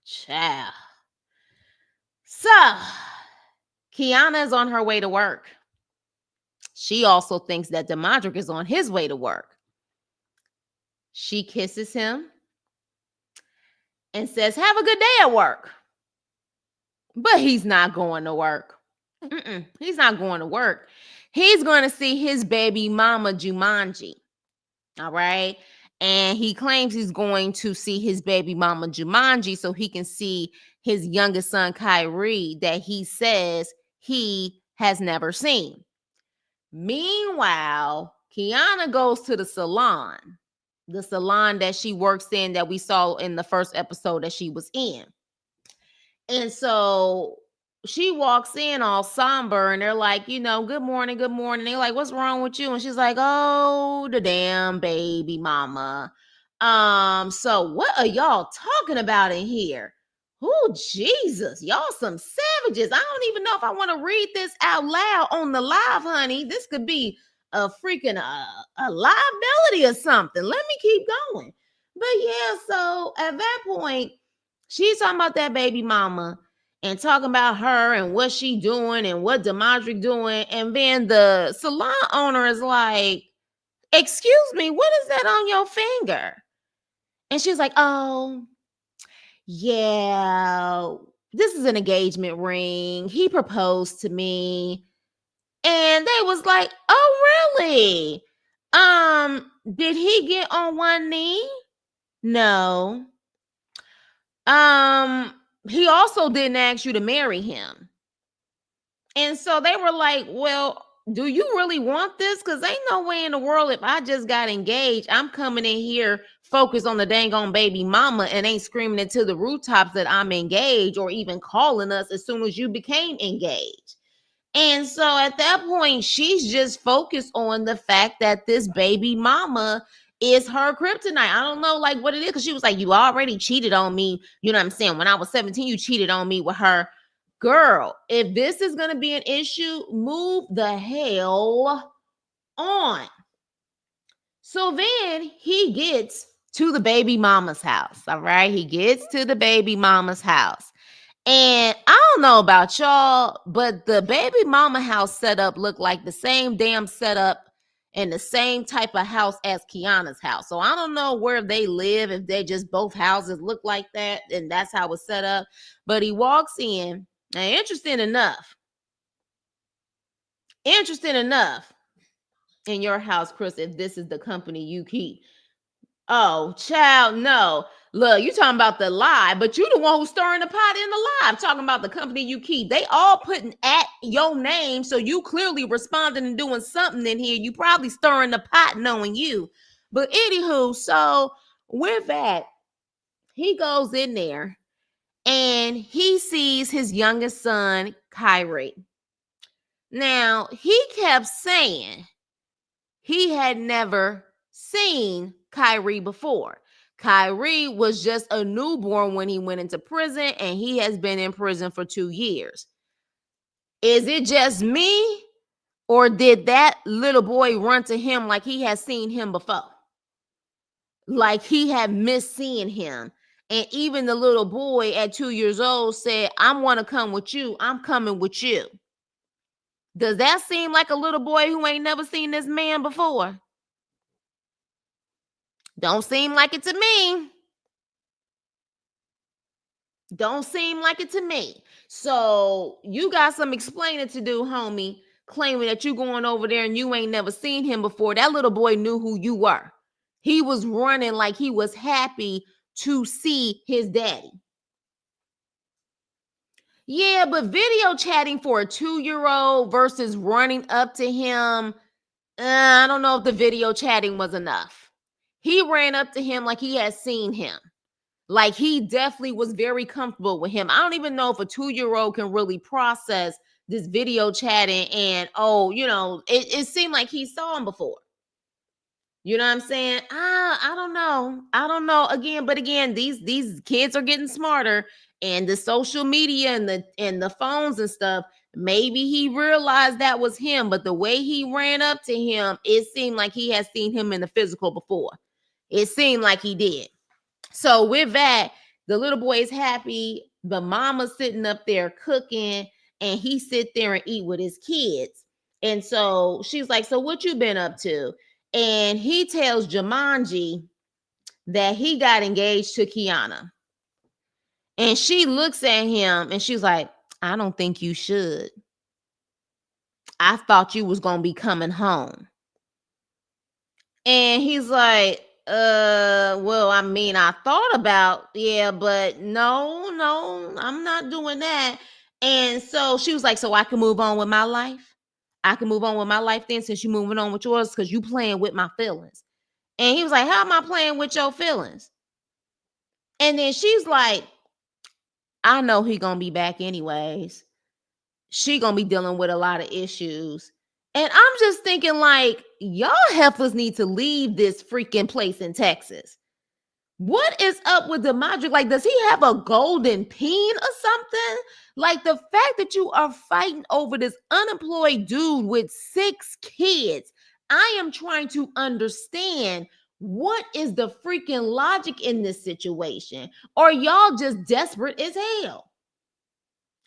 Child. So, Kiana is on her way to work. She also thinks that Demadric is on his way to work. She kisses him and says, have a good day at work. But he's not going to work. He's not going to work. He's going to see his baby mama Jumanji. All right. And he claims he's going to see his baby mama Jumanji so he can see his youngest son Kyrie that he says he has never seen. Meanwhile, Kiana goes to the salon that she works in that we saw in the first episode that she was in. And so she walks in all somber and they're like, good morning, good morning. They're like, what's wrong with you? And she's like, oh, the damn baby mama. So what are y'all talking about in here? Oh, Jesus, y'all some savages. I don't even know if I want to read this out loud on the live, honey. This could be a freaking a liability or something. Let me keep going. But yeah, so at that point, she's talking about that baby mama and talking about her and what she doing and what Demadric doing. And then the salon owner is like, excuse me, what is that on your finger? And she's like, oh, yeah, this is an engagement ring. He proposed to me. And they was like, oh, really? Did he get on one knee? No. He also didn't ask you to marry him. And so they were like, well, do you really want this? Because ain't no way in the world if I just got engaged, I'm coming in here focused on the dang on baby mama and ain't screaming into the rooftops that I'm engaged or even calling us as soon as you became engaged. And so at that point, she's just focused on the fact that this baby mama is her kryptonite. I don't know like what it is, because she was like, you already cheated on me. You know what I'm saying? When I was 17, you cheated on me with her. Girl, if this is going to be an issue, move the hell on. So then he gets to the baby mama's house. All right. He gets to the baby mama's house. And I don't know about y'all, but the baby mama house setup looked like the same damn setup and the same type of house as Kiana's house. So I don't know where they live, if they just both houses look like that, and that's how it's set up. But he walks in, and interesting enough, in your house, Chris, if this is the company you keep. Oh, child, no. Look, you talking about the lie, but you the one who's stirring the pot in the lie. I'm talking about the company you keep. They all putting at your name, so you clearly responding and doing something in here. You probably stirring the pot knowing you. But anywho, so with that, he goes in there and he sees his youngest son, Kyrie. Now, he kept saying he had never seen Kyrie before. Kyrie was just a newborn when he went into prison, and he has been in prison for 2 years. Is it just me, or did that little boy run to him like he had seen him before? Like he had missed seeing him. And even the little boy at 2 years old said, I want to come with you. I'm coming with you. Does that seem like a little boy who ain't never seen this man before? Don't seem like it to me. Don't seem like it to me. So you got some explaining to do, homie, claiming that you going over there and you ain't never seen him before. That little boy knew who you were. He was running like he was happy to see his daddy. Yeah, but video chatting for a 2-year-old versus running up to him, I don't know if the video chatting was enough. He ran up to him like he had seen him. Like he definitely was very comfortable with him. I don't even know if a 2-year-old can really process this video chatting and, it seemed like he saw him before. You know what I'm saying? I don't know. I don't know. Again, these kids are getting smarter, and the social media and the phones and stuff. Maybe he realized that was him, but the way he ran up to him, it seemed like he had seen him in the physical before. It seemed like he did. So with that, the little boy is happy. The mama's sitting up there cooking, and he sit there and eat with his kids. And so she's like, so what you been up to? And he tells Jumanji that he got engaged to Kiana. And she looks at him and she's like, I don't think you should. I thought you was going to be coming home. And he's like, well, I mean, I thought about, yeah, but no, I'm not doing that. And so she was like, so I can move on with my life? I can move on with my life then, since you're moving on with yours, because you playing with my feelings. And he was like, how am I playing with your feelings? And then she's like, I know he gonna be back anyways. She gonna be dealing with a lot of issues. And I'm just thinking, like, y'all heifers need to leave this freaking place in Texas. What is up with Demadric? Like, does he have a golden peen or something? Like, the fact that you are fighting over this unemployed dude with 6 kids, I am trying to understand, what is the freaking logic in this situation? Or y'all just desperate as hell?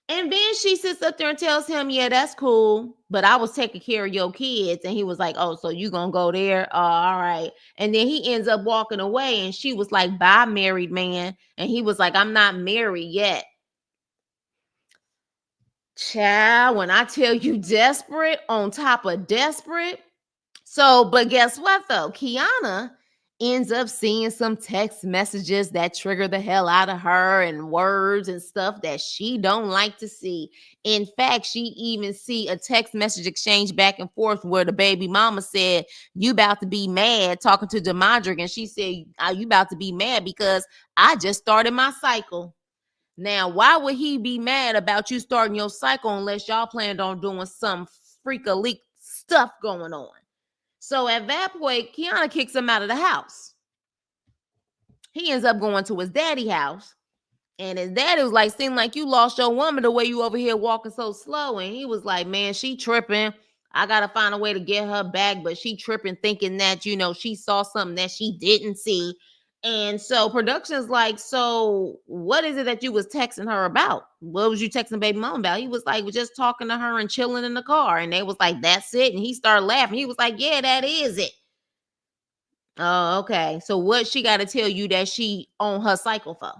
And then she sits up there and tells him, yeah, that's cool, but I was taking care of your kids. And he was like, oh, so you gonna go there? All right. And then he ends up walking away, and she was like, bye, married man. And he was like, I'm not married yet. Child, when I tell you, desperate on top of desperate. So, but guess what though? Kiana ends up seeing some text messages that trigger the hell out of her, and words and stuff that she don't like to see. In fact, she even see a text message exchange back and forth where the baby mama said, you about to be mad, talking to Demadric, and she said, are you about to be mad because I just started my cycle? Now, why would he be mad about you starting your cycle unless y'all planned on doing some freak-a-leak stuff going on? So at that point, Kiana kicks him out of the house. He ends up going to his daddy's house. And his daddy was like, seemed like you lost your woman the way you over here walking so slow. And he was like, man, she tripping. I got to find a way to get her back. But she tripping thinking that, she saw something that she didn't see. And so production's like, so what is it that you was texting her about? What was you texting baby mom about? He was like, we're just talking to her and chilling in the car. And they was like, that's it. And he started laughing. He was like, yeah, that is it. Oh, okay. So what she got to tell you that she on her cycle for?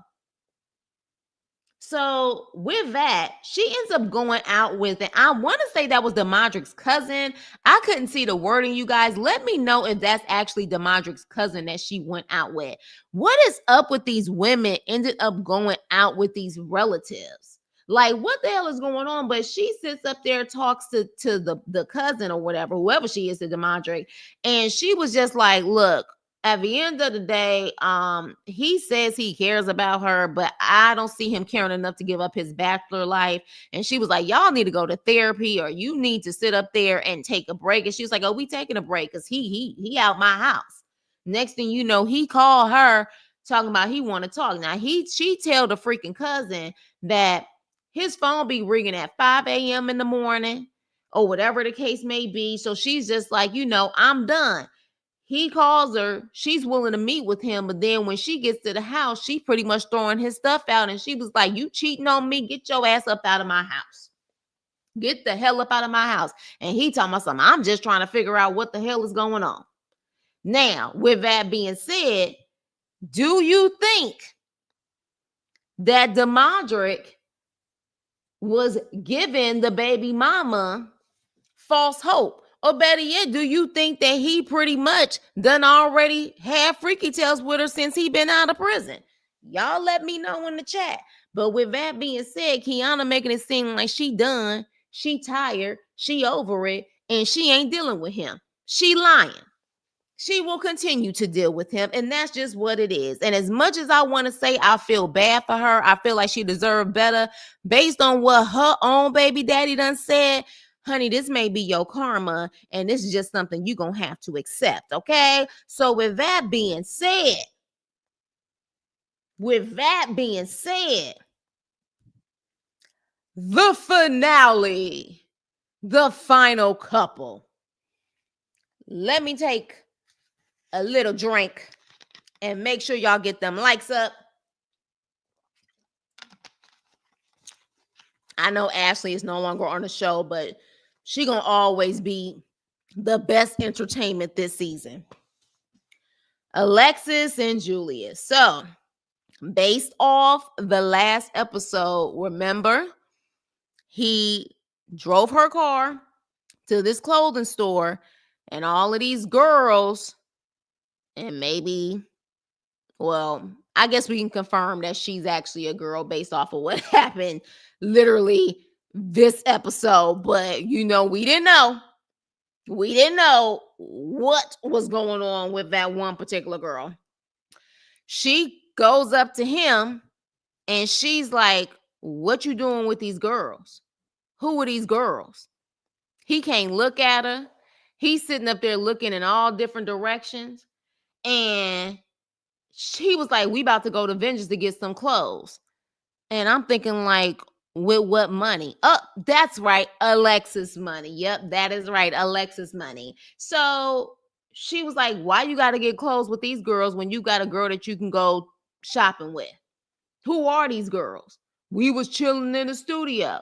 So with that, she ends up going out with, and I want to say that was Demadrick's cousin. I couldn't see the wording, you guys. Let me know if that's actually Demadrick's cousin that she went out with. What is up with these women ended up going out with these relatives? Like, what the hell is going on? But she sits up there, talks to the cousin or whatever, whoever she is to Demadrick, and she was just like, look, at the end of the day, he says he cares about her, but I don't see him caring enough to give up his bachelor life. And she was like, y'all need to go to therapy, or you need to sit up there and take a break. And she was like, oh, we taking a break because he out my house. Next thing you know, he called her talking about he want to talk. Now she tell the freaking cousin that his phone be ringing at 5 a.m. in the morning or whatever the case may be. So she's just like, I'm done. He calls her, she's willing to meet with him, but then when she gets to the house, she pretty much throwing his stuff out, and she was like, you cheating on me, get your ass up out of my house. Get the hell up out of my house. And he talking about something, I'm just trying to figure out what the hell is going on. Now, with that being said, do you think that Demadrick was giving the baby mama false hope? Or better yet, do you think that he pretty much done already had freaky tales with her since he been out of prison? Y'all let me know in the chat. But with that being said, Kiana making it seem like she done, she tired, she over it, and she ain't dealing with him. She lying. She will continue to deal with him, and that's just what it is. And as much as I want to say I feel bad for her, I feel like she deserved better based on what her own baby daddy done said. Honey, this may be your karma, and this is just something you're going to have to accept, okay? So with that being said, the finale, the final couple. Let me take a little drink and make sure y'all get them likes up. I know Ashley is no longer on the show, but she gonna always be the best entertainment this season. Alexis and Julius. So, based off the last episode, remember, he drove her car to this clothing store, and all of these girls, and maybe, well, I guess we can confirm that she's actually a girl based off of what happened literally this episode. But, we didn't know. We didn't know what was going on with that one particular girl. She goes up to him and she's like, what you doing with these girls? Who are these girls? He can't look at her. He's sitting up there looking in all different directions. And she was like, we about to go to Vengeance to get some clothes. And I'm thinking like, with what money? Oh, that's right. Alexis money. Yep, that is right. Alexis money. So she was like, why you got to get clothes with these girls when you got a girl that you can go shopping with? Who are these girls? We was chilling in the studio.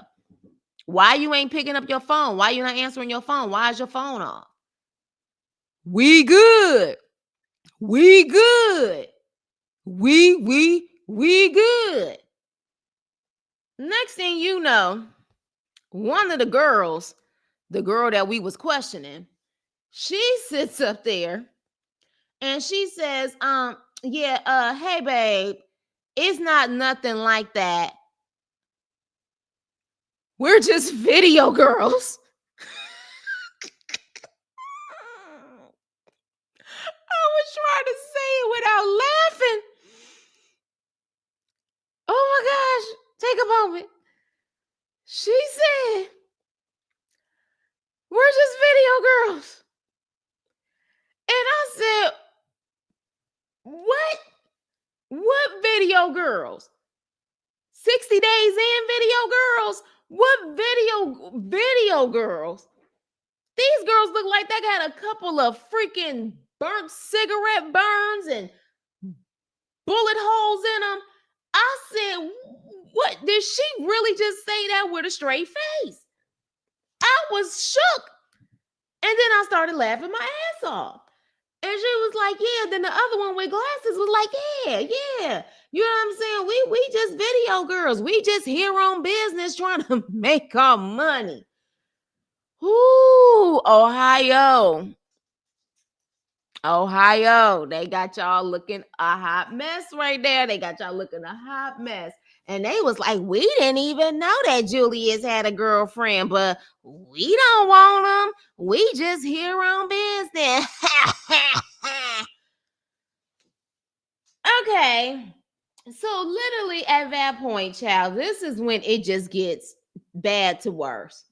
Why you ain't picking up your phone? Why you not answering your phone? Why is your phone off? We good. We good. We good. Next thing you know, one of the girls, the girl that we was questioning, she sits up there and she says, hey babe, it's not nothing like that. We're just video girls. I was trying to say it without laughing. Oh my gosh. Take a moment. She said, we're just video girls. And I said, what? What video girls? 60 days in video girls? What video girls? These girls look like they got a couple of freaking burnt cigarette burns and bullet holes in them. I said, what? Did she really just say that with a straight face? I was shook. And then I started laughing my ass off. And she was like, yeah. Then the other one with glasses was like, yeah. You know what I'm saying? We just video girls. We just here on business trying to make our money. Ooh, Ohio. They got y'all looking a hot mess right there. They got y'all looking a hot mess. And they was like, we didn't even know that Julius had a girlfriend, but we don't want them. We just here on business. Okay. So literally at that point, child, this is when it just gets bad to worse.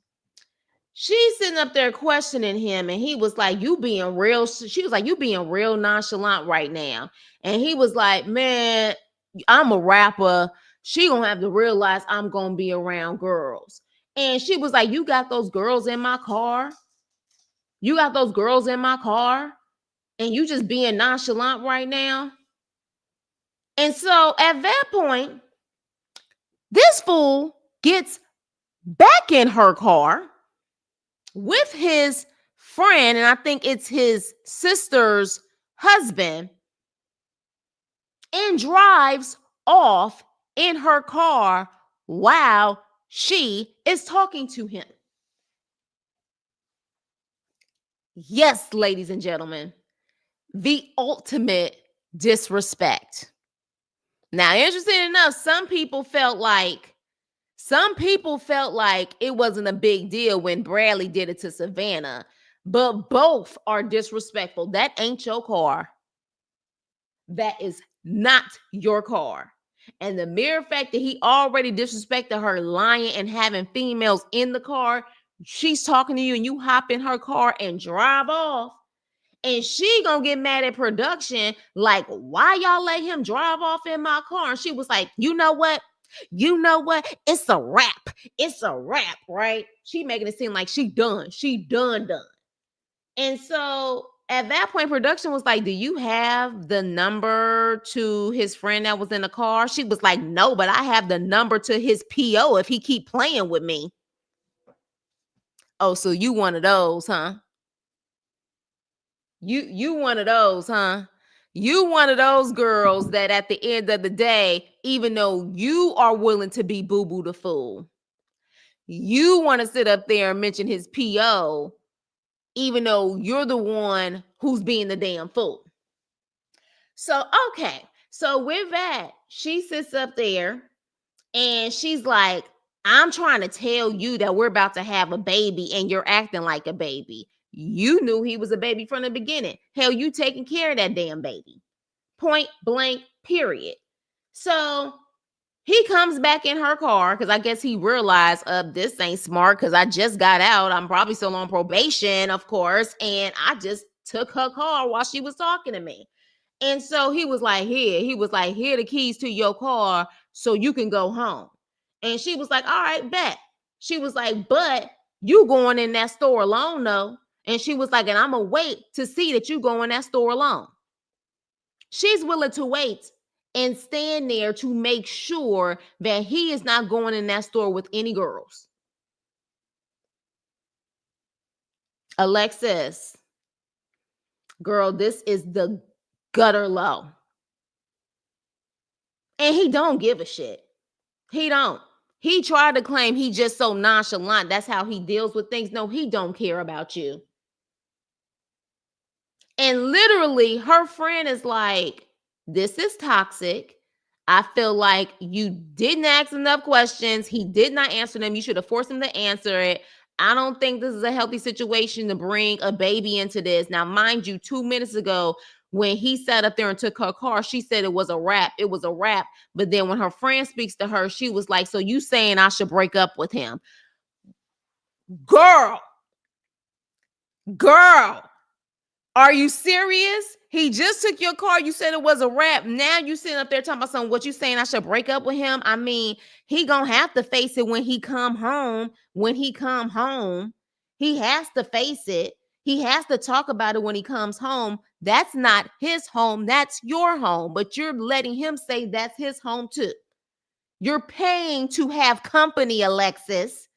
She's sitting up there questioning him, and he was like, you being real. She was like, you being real nonchalant right now. And he was like, man, I'm a rapper. She gonna have to realize I'm gonna be around girls. And she was like, you got those girls in my car. You got those girls in my car. And you just being nonchalant right now. And so at that point, this fool gets back in her car with his friend, and I think it's his sister's husband, and drives off in her car while she is talking to him. Yes, ladies and gentlemen, the ultimate disrespect. Now, interesting enough, some people felt like it wasn't a big deal when Bradley did it to Savannah, but both are disrespectful. That ain't your car. That is not your car. And the mere fact that he already disrespected her lying and having females in the car, she's talking to you and you hop in her car and drive off. And she gonna get mad at production, like, why y'all let him drive off in my car? And she was like, you know what? It's a wrap. It's a wrap, right? She making it seem like she done. She done. And so at that point, production was like, do you have the number to his friend that was in the car? She was like, no, but I have the number to his PO if he keep playing with me. Oh, so you one of those, huh? You one of those, huh? You one of those girls that at the end of the day, even though you are willing to be boo-boo the fool, you want to sit up there and mention his PO, even though you're the one who's being the damn fool. So, okay. So with that, she sits up there and she's like, I'm trying to tell you that we're about to have a baby and you're acting like a baby. You knew he was a baby from the beginning. Hell, you taking care of that damn baby. Point blank, period. So he comes back in her car because I guess he realized, this ain't smart because I just got out. I'm probably still on probation, of course. And I just took her car while she was talking to me. And so he was like, here the keys to your car so you can go home. And she was like, all right, bet. She was like, but you going in that store alone though. And she was like, and I'm going to wait to see that you go in that store alone. She's willing to wait and stand there to make sure that he is not going in that store with any girls. Alexis, girl, this is the gutter low. And he don't give a shit. He don't. He tried to claim he just so nonchalant. That's how he deals with things. No, he don't care about you. And literally, her friend is like, this is toxic. I feel like you didn't ask enough questions. He did not answer them. You should have forced him to answer it. I don't think this is a healthy situation to bring a baby into this. Now, mind you, 2 minutes ago, when he sat up there and took her car, she said it was a wrap. It was a wrap. But then when her friend speaks to her, she was like, so you saying I should break up with him? Girl, girl, are you serious? He just took your car. You said it was a wrap. Now you sitting up there talking about something. What you saying? I should break up with him? I mean, he gonna have to face it when he come home. When he come home, he has to face it. He has to talk about it when he comes home. That's not his home. That's your home. But you're letting him say that's his home too. You're paying to have company, Alexis.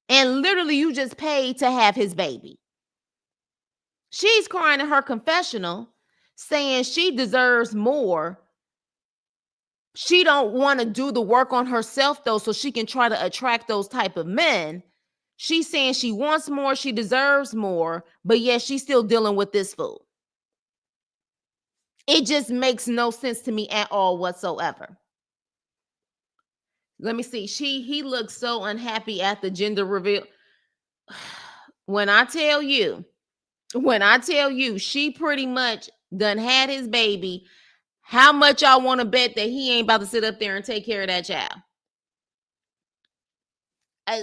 And literally you just paid to have his baby. She's crying in her confessional saying she deserves more. She don't want to do the work on herself though, so she can try to attract those type of men. She's saying she wants more, she deserves more, but yet she's still dealing with this fool. It just makes no sense to me at all whatsoever. Let me see. He looks so unhappy at the gender reveal. When I tell you, she pretty much done had his baby. How much y'all want to bet that he ain't about to sit up there and take care of that child?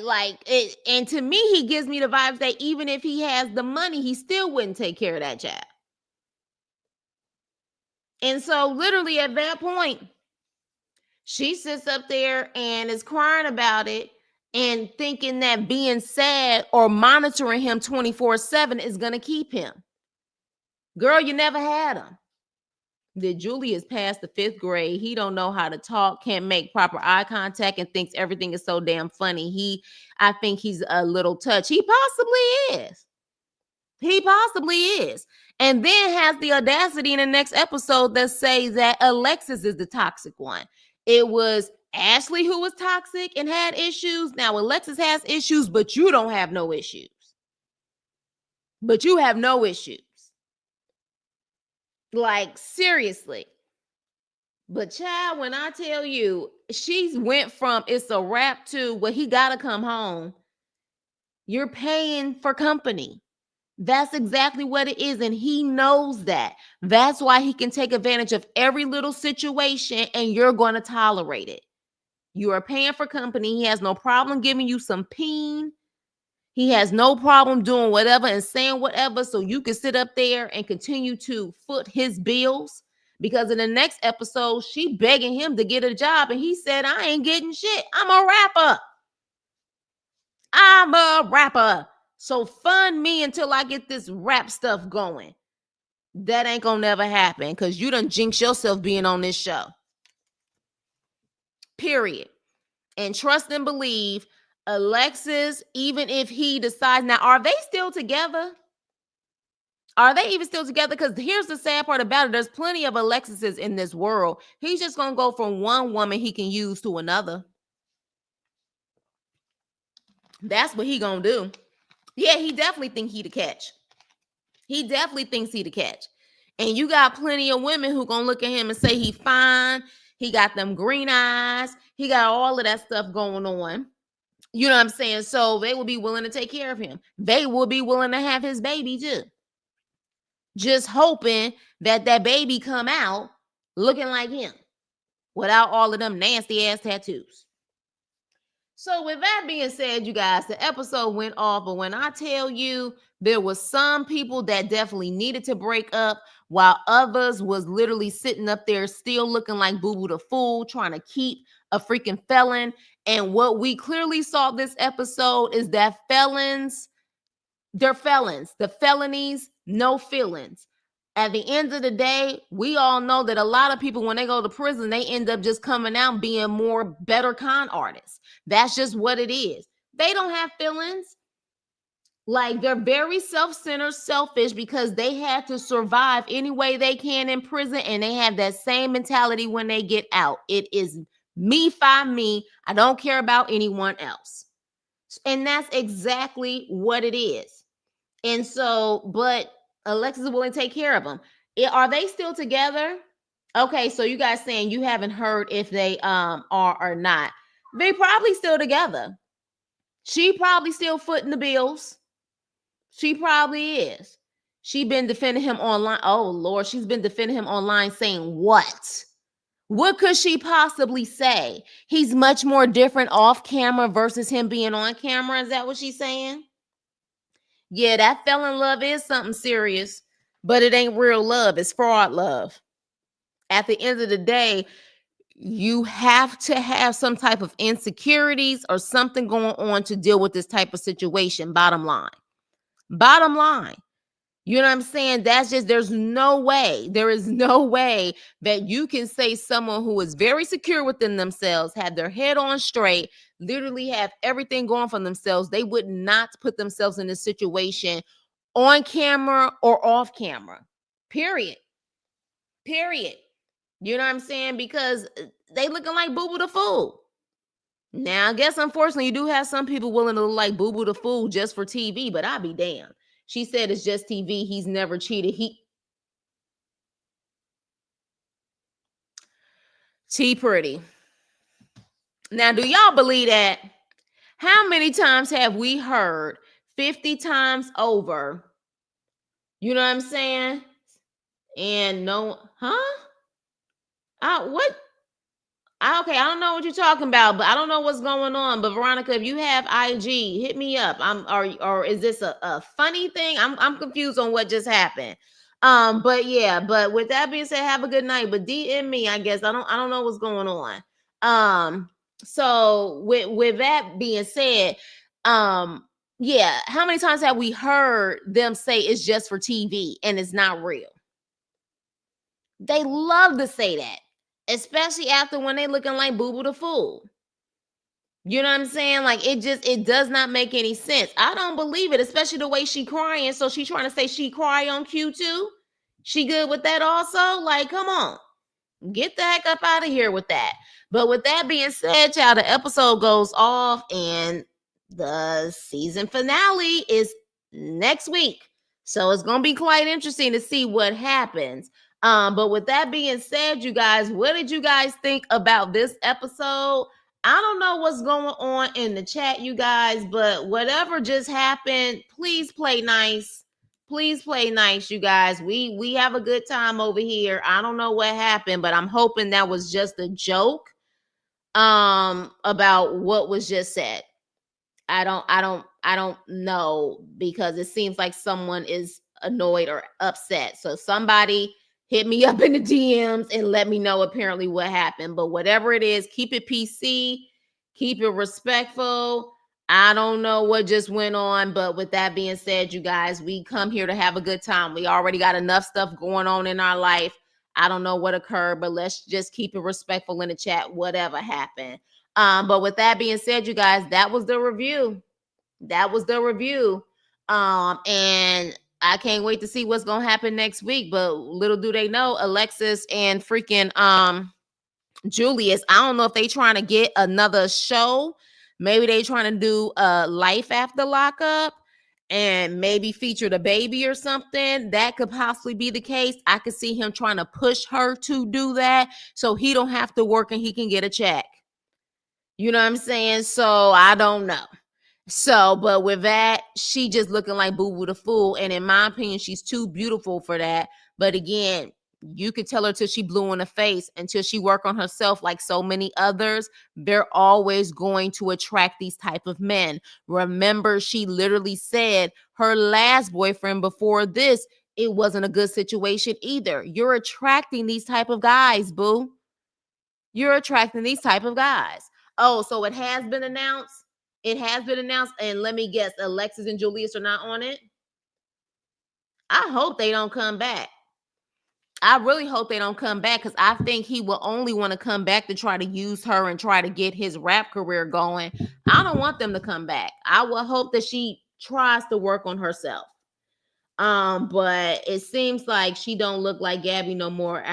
Like it, and to me, he gives me the vibes that even if he has the money, he still wouldn't take care of that child. And so, literally, at that point, she sits up there and is crying about it and thinking that being sad or monitoring him 24/7 is going to keep him. Girl, you never had him. That Julius passed the 5th grade. He don't know how to talk, can't make proper eye contact, and thinks everything is so damn funny. I think he's a little touch. He possibly is. He possibly is. And then has the audacity in the next episode that says that Alexis is the toxic one. It was Ashley who was toxic and had issues. Now Alexis has issues, but you don't have no issues. But you have no issues. Like, seriously. But child, when I tell you, she's went from it's a wrap to, well, he got to come home. You're paying for company. That's exactly what it is. And he knows that. That's why he can take advantage of every little situation and you're going to tolerate it. You are paying for company. He has no problem giving you some peen. He has no problem doing whatever and saying whatever so you can sit up there and continue to foot his bills. Because in the next episode, she begging him to get a job and he said, I ain't getting shit. I'm a rapper. I'm a rapper. So fund me until I get this rap stuff going. That ain't gonna never happen because you done jinx yourself being on this show. Period. And trust and believe Alexis, even if he decides, now, are they still together? Are they even still together? Because here's the sad part about it. There's plenty of Alexises in this world. He's just going to go from one woman he can use to another. That's what he going to do. Yeah, he definitely thinks he the catch. He definitely thinks he the catch. And you got plenty of women who going to look at him and say he fine. He got them green eyes. He got all of that stuff going on. You know what I'm saying? So they will be willing to take care of him. They will be willing to have his baby too. Just hoping that that baby come out looking like him without all of them nasty ass tattoos. So with that being said, you guys, the episode went off, but when I tell you there was some people that definitely needed to break up while others was literally sitting up there still looking like Boo Boo the Fool, trying to keep a freaking felon. And what we clearly saw this episode is that felons, they're felons. The felonies, no feelings. At the end of the day, we all know that a lot of people, when they go to prison, they end up just coming out being more better con artists. That's just what it is. They don't have feelings. Like, they're very self-centered, selfish because they had to survive any way they can in prison, and they have that same mentality when they get out. It is me, find me. I don't care about anyone else. And that's exactly what it is. And so, but Alexis is willing to take care of them. Are they still together? Okay, so you guys saying you haven't heard if they are or not. They probably still together. She probably still footing the bills. She probably is. She been defending him online. Oh Lord, she's been defending him online saying what? What could she possibly say? He's much more different off camera versus him being on camera. Is that what she's saying? Yeah, that felon love is something serious, but it ain't real love. It's fraud love. At the end of the day, you have to have some type of insecurities or something going on to deal with this type of situation. Bottom line. Bottom line. You know what I'm saying? That's just, there is no way that you can say someone who is very secure within themselves, have their head on straight, literally have everything going for themselves. They would not put themselves in this situation on camera or off camera. Period. Period. You know what I'm saying? Because they looking like Boo Boo the Fool. Now, I guess unfortunately you do have some people willing to look like Boo Boo the Fool just for TV, but I'll be damned. She said it's just TV. He's never cheated. T Pretty. Now, do y'all believe that? How many times have we heard 50 times over? You know what I'm saying? And no, huh? What? Okay, I don't know what you're talking about, but I don't know what's going on. But Veronica, if you have IG, hit me up. Or is this a funny thing? I'm confused on what just happened. But yeah, but with that being said, have a good night. But DM me, I guess. I don't know what's going on. So with that being said, yeah, how many times have we heard them say it's just for TV and it's not real? They love to say that. Especially after when they looking like Boo Boo the Fool. You know what I'm saying? Like it does not make any sense. I don't believe it, especially the way she crying. So she trying to say she cry on Q too? She good with that also? Like, come on. Get the heck up out of here with that. But with that being said, child, the episode goes off and the season finale is next week. So it's going to be quite interesting to see what happens. But with that being said, you guys, what did you guys think about this episode? I don't know what's going on in the chat, you guys, but whatever just happened, please play nice. Please play nice, you guys. We have a good time over here. I don't know what happened, but I'm hoping that was just a joke about what was just said. I don't know, because it seems like someone is annoyed or upset. So somebody hit me up in the DMs and let me know apparently what happened. But whatever it is, keep it PC, keep it respectful. I don't know what just went on, but with that being said, you guys, we come here to have a good time. We already got enough stuff going on in our life. I don't know what occurred, but let's just keep it respectful in the chat, whatever happened. But with that being said, you guys, that was the review. That was the review. And I can't wait to see what's gonna happen next week. But little do they know, Alexis and freaking Julius, I don't know if they trying to get another show. Maybe they trying to do Life After Lockup and maybe feature the baby or something. That could possibly be the case. I could see him trying to push her to do that so he don't have to work and he can get a check. You know what I'm saying? So I don't know. So, but with that, she just looking like Boo Boo the Fool. And in my opinion, she's too beautiful for that. But again, you could tell her till she blue in the face, until she work on herself like so many others. They're always going to attract these type of men. Remember, she literally said her last boyfriend before this, it wasn't a good situation either. You're attracting these type of guys, boo. You're attracting these type of guys. Oh, so it has been announced. It has been announced, and let me guess, Alexis and Julius are not on it. I hope they don't come back. I really hope they don't come back, because I think he will only want to come back to try to use her and try to get his rap career going. I don't want them to come back. I will hope that she tries to work on herself. But it seems like she don't look like Gabby no more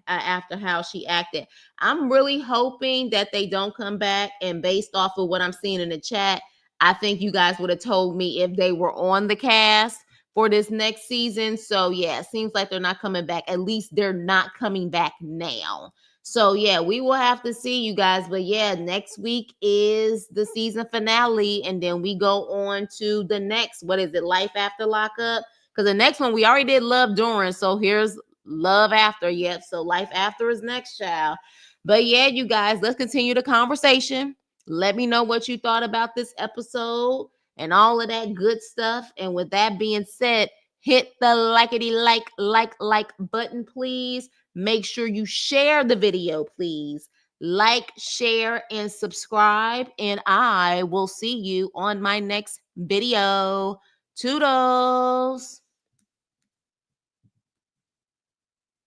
after how she acted. I'm really hoping that they don't come back, and based off of what I'm seeing in the chat, I think you guys would have told me if they were on the cast for this next season. So yeah, it seems like they're not coming back. At least they're not coming back now. So yeah, we will have to see, you guys. But yeah, next week is the season finale, and then we go on to the next, what is it, Life After Lockup. Because the next one we already did love during, so here's love after. Yep, so life after is next, child. But yeah, you guys, let's continue the conversation. Let me know what you thought about this episode and all of that good stuff. And with that being said, hit the likety like button, please. Make sure you share the video, please. Like, share, and subscribe. And I will see you on my next video. Toodles.